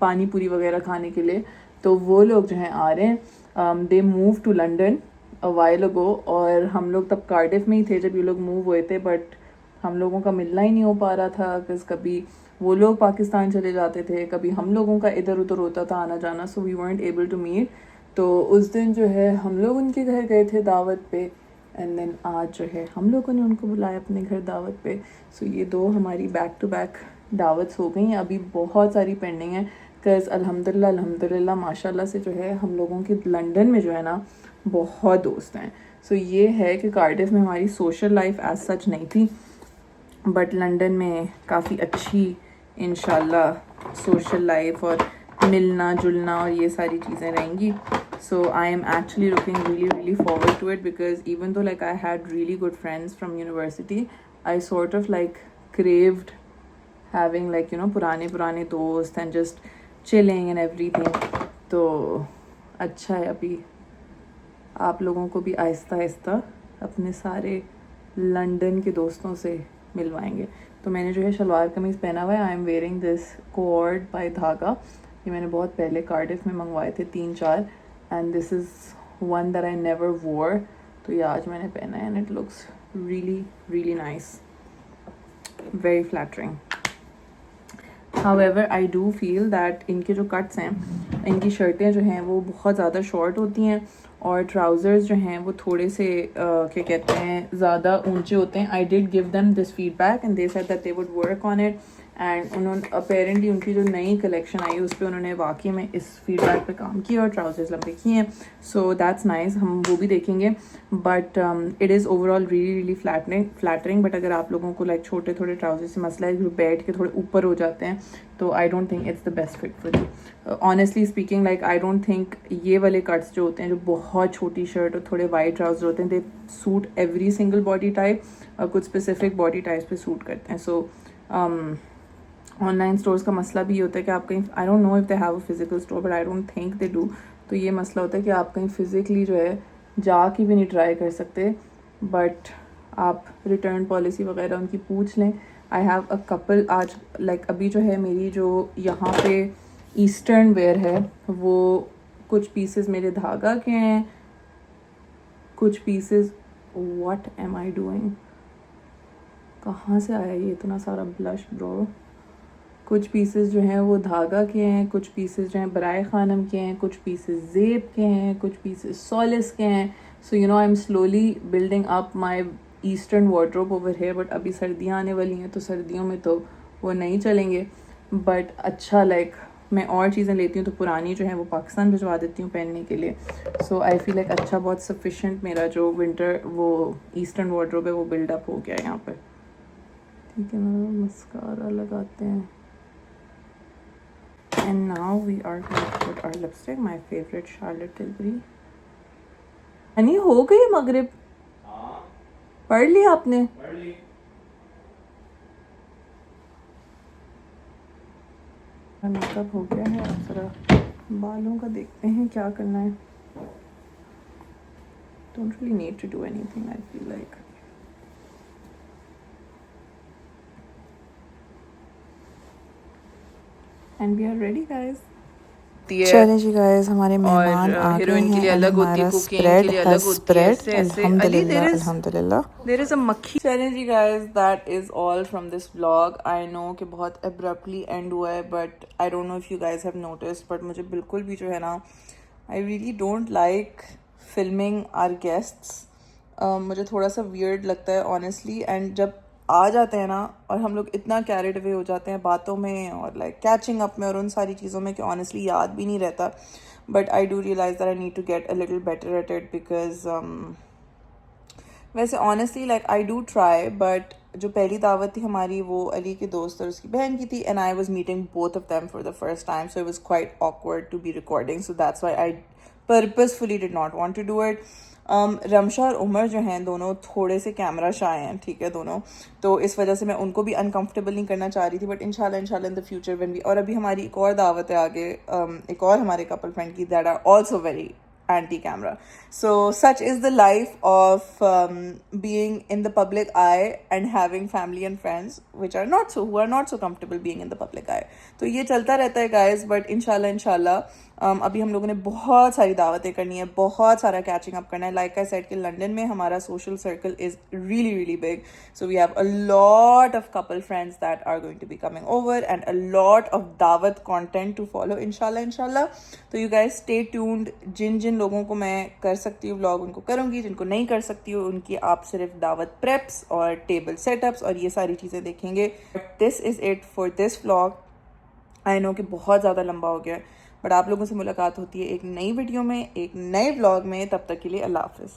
पानी पूरी वगैरह खाने के लिए। तो वो लोग जो हैं आ रहे हैं। They move to London a while ago और हम लोग तब कार्डिफ में ही थे जब ये लोग मूव हुए थे, बट हम लोगों का मिलना ही नहीं हो पा रहा था बिकॉज कभी वो लोग पाकिस्तान चले जाते थे, कभी हम लोगों का इधर उधर होता था आना जाना, so we weren't able to meet. तो उस दिन जो है हम लोग उनके घर गए थे दावत पे एंड देन आज जो है हम लोगों ने उनको बुलाया अपने घर दावत पे। सो ये 2 हमारी बैक टू बैक दावत हो गई हैं। अभी बहुत सारी पेंडिंग है बिकॉज अल्हम्दुलिल्लाह माशाल्लाह से जो है हम लोगों के लंदन में जो है ना बहुत दोस्त हैं। सो ये है कि कार्डिफ में हमारी सोशल लाइफ एज सच नहीं थी, बट लंदन में काफ़ी अच्छी इंशाल्लाह सोशल लाइफ और मिलना जुलना और ये सारी चीज़ें रहेंगी। So I am actually looking really forward to it because even though like I had really good friends from university, I sort of like craved having like you know पुराने दोस्त and just chilling and everything. तो अच्छा है, अभी आप लोगों को भी आहिस्ता आहिस्ता अपने सारे लंदन के दोस्तों से मिलवाएंगे। तो मैंने जो है शलवार कमीज़ पहना हुआ है। I am wearing this coord by Dhaaga. ये मैंने बहुत पहले कार्डिफ में मंगवाए थे 3-4, and this is one that I never wore. तो ये आज मैंने पहना है and it looks really really nice, very flattering. However, I do feel that इनके जो कट्स हैं, इनकी शर्टें जो हैं वो बहुत ज़्यादा शॉर्ट होती हैं और ट्राउज़र्स जो हैं वो थोड़े से क्या कहते हैं ज़्यादा ऊंचे होते हैं। I did give them this feedback and they said that they would work on it, and उन्होंने अपेरेंटली उनकी जो नई कलेक्शन आई उस पर उन्होंने वाकई में इस फीडबैक पे काम किया और ट्राउजर्स लंबे किए हैं। सो दैट्स नाइस, हम वो भी देखेंगे। But it is overall really really flattering. But अगर आप लोगों को लाइक छोटे थोड़े ट्राउजर से मसला है जो बैठ के थोड़े ऊपर हो जाते हैं, तो आई don't think it's the best fit for you. Honestly speaking, like I don't think ये वाले कट्स जो होते हैं, जो बहुत छोटी शर्ट और थोड़े वाइड ट्राउजर होते हैं, they suit every single body type और कुछ स्पेसिफिक बॉडी टाइप्स पे सूट करते हैं। सो ऑनलाइन स्टोर्स का मसला भी होता है कि आप कहीं, आई don't know if they have a physical store but I don't think they do. तो ये मसला होता है कि आप कहीं फिजिकली जो है जाके भी नहीं ट्राई कर सकते, बट आप रिटर्न पॉलिसी वगैरह उनकी पूछ लें। आई हैव अ कपल, आज लाइक अभी जो है मेरी जो यहाँ पे ईस्टर्न वेयर है वो कुछ पीसेस मेरे धागा के हैं, कुछ pieces, what am I doing, कहाँ से आया ये इतना सारा ब्लश ब्रो। कुछ पीसेस जो हैं वो धागा के हैं, कुछ पीसेस जो हैं बराए खानम के हैं, कुछ पीसेस जेब के हैं, कुछ पीसेस सॉलिस के हैं। So you know I am slowly building up my eastern wardrobe over है। बट अभी सर्दियाँ आने वाली हैं तो सर्दियों में तो वो नहीं चलेंगे। बट अच्छा, लाइक मैं और चीज़ें लेती हूँ तो पुरानी जो है वो पाकिस्तान भिजवा देती हूँ पहनने के लिए। सो आई फील लाइक अच्छा, बहुत सफिशेंट मेरा जो विंटर वो ईस्टर्न वार्डरोब है वो बिल्डअप हो गया है यहाँ पर। ठीक है, मस्कारा लगाते हैं। And now we are going to put our lipstick, my favorite Charlotte Tilbury. Honey हो गई मगरिब? पढ़ लिया आपने? पढ़ ली। मेकअप हो गया है, अब जरा बालों का देखते हैं क्या करना है। Don't really need to do anything, I feel like. And we are ready, guys. चलिए जी गाइस, हमारे मेहमान आ गए हैं। के लिए अलग होती है, कुकिंग के लिए अलग होती है। अल्हम्दुलिल्लाह अल्हम्दुलिल्लाह। There is a मक्खी। चलिए जी guys, that is all from this vlog. I know कि बहुत abruptly end हुआ है, but I don't know if you guys have noticed, but मुझे बिल्कुल भी जो है ना, I really don't like filming our guests. मुझे थोड़ा सा weird लगता है honestly, and जब आ जाते हैं ना और हम लोग इतना कैरिड अवे हो जाते हैं बातों में और लाइक कैचिंग अप में और उन सारी चीज़ों में कि ऑनेस्टली याद भी नहीं रहता। But I do realise that I need to get a little better at it, because वैसे honestly like I do try, but जो पहली दावत थी हमारी वो अली के दोस्त और उसकी बहन की थी, and I was meeting both of them for the first time, so it was quite awkward to be recording, so that's why I purposefully did not want to do it. Ramsha और उमर जो हैं दोनों थोड़े से कैमरा शाय हैं, ठीक है दोनों, तो इस वजह से मैं उनको भी अनकंफर्टेबल नहीं करना चाह रही थी। बट इंशाल्लाह in the future when we, और अभी हमारी एक और दावत है आगे, एक और हमारे कपल फ्रेंड की, that are also very anti camera. So such is the life of being in the public eye and having family and friends who are not so comfortable being in the public eye. तो ये चलता रहता है guys, but इंशाल्लाह अभी हम लोगों ने बहुत सारी दावतें करनी है, बहुत सारा कैचिंग अप करना है। लाइक आई सेड कि लंदन में हमारा social circle is really really big, so we have a lot of couple friends that are going to be coming over and a lot of daawat content to follow इंशाल्लाह। तो यू गाइस स्टे ट्यून्ड। जिन जिन लोगों को मैं कर सकती हूँ व्लॉग उनको करूँगी, जिनको नहीं कर सकती हूँ उनकी आप सिर्फ दावत प्रेप्स और टेबल सेटअप्स और ये सारी चीज़ें देखेंगे। This is it for this vlog. I know कि बहुत ज़्यादा लंबा हो गया है, बट आप लोगों से मुलाकात होती है एक नई वीडियो में, एक नए व्लॉग में। तब तक के लिए अल्लाह हाफिज़।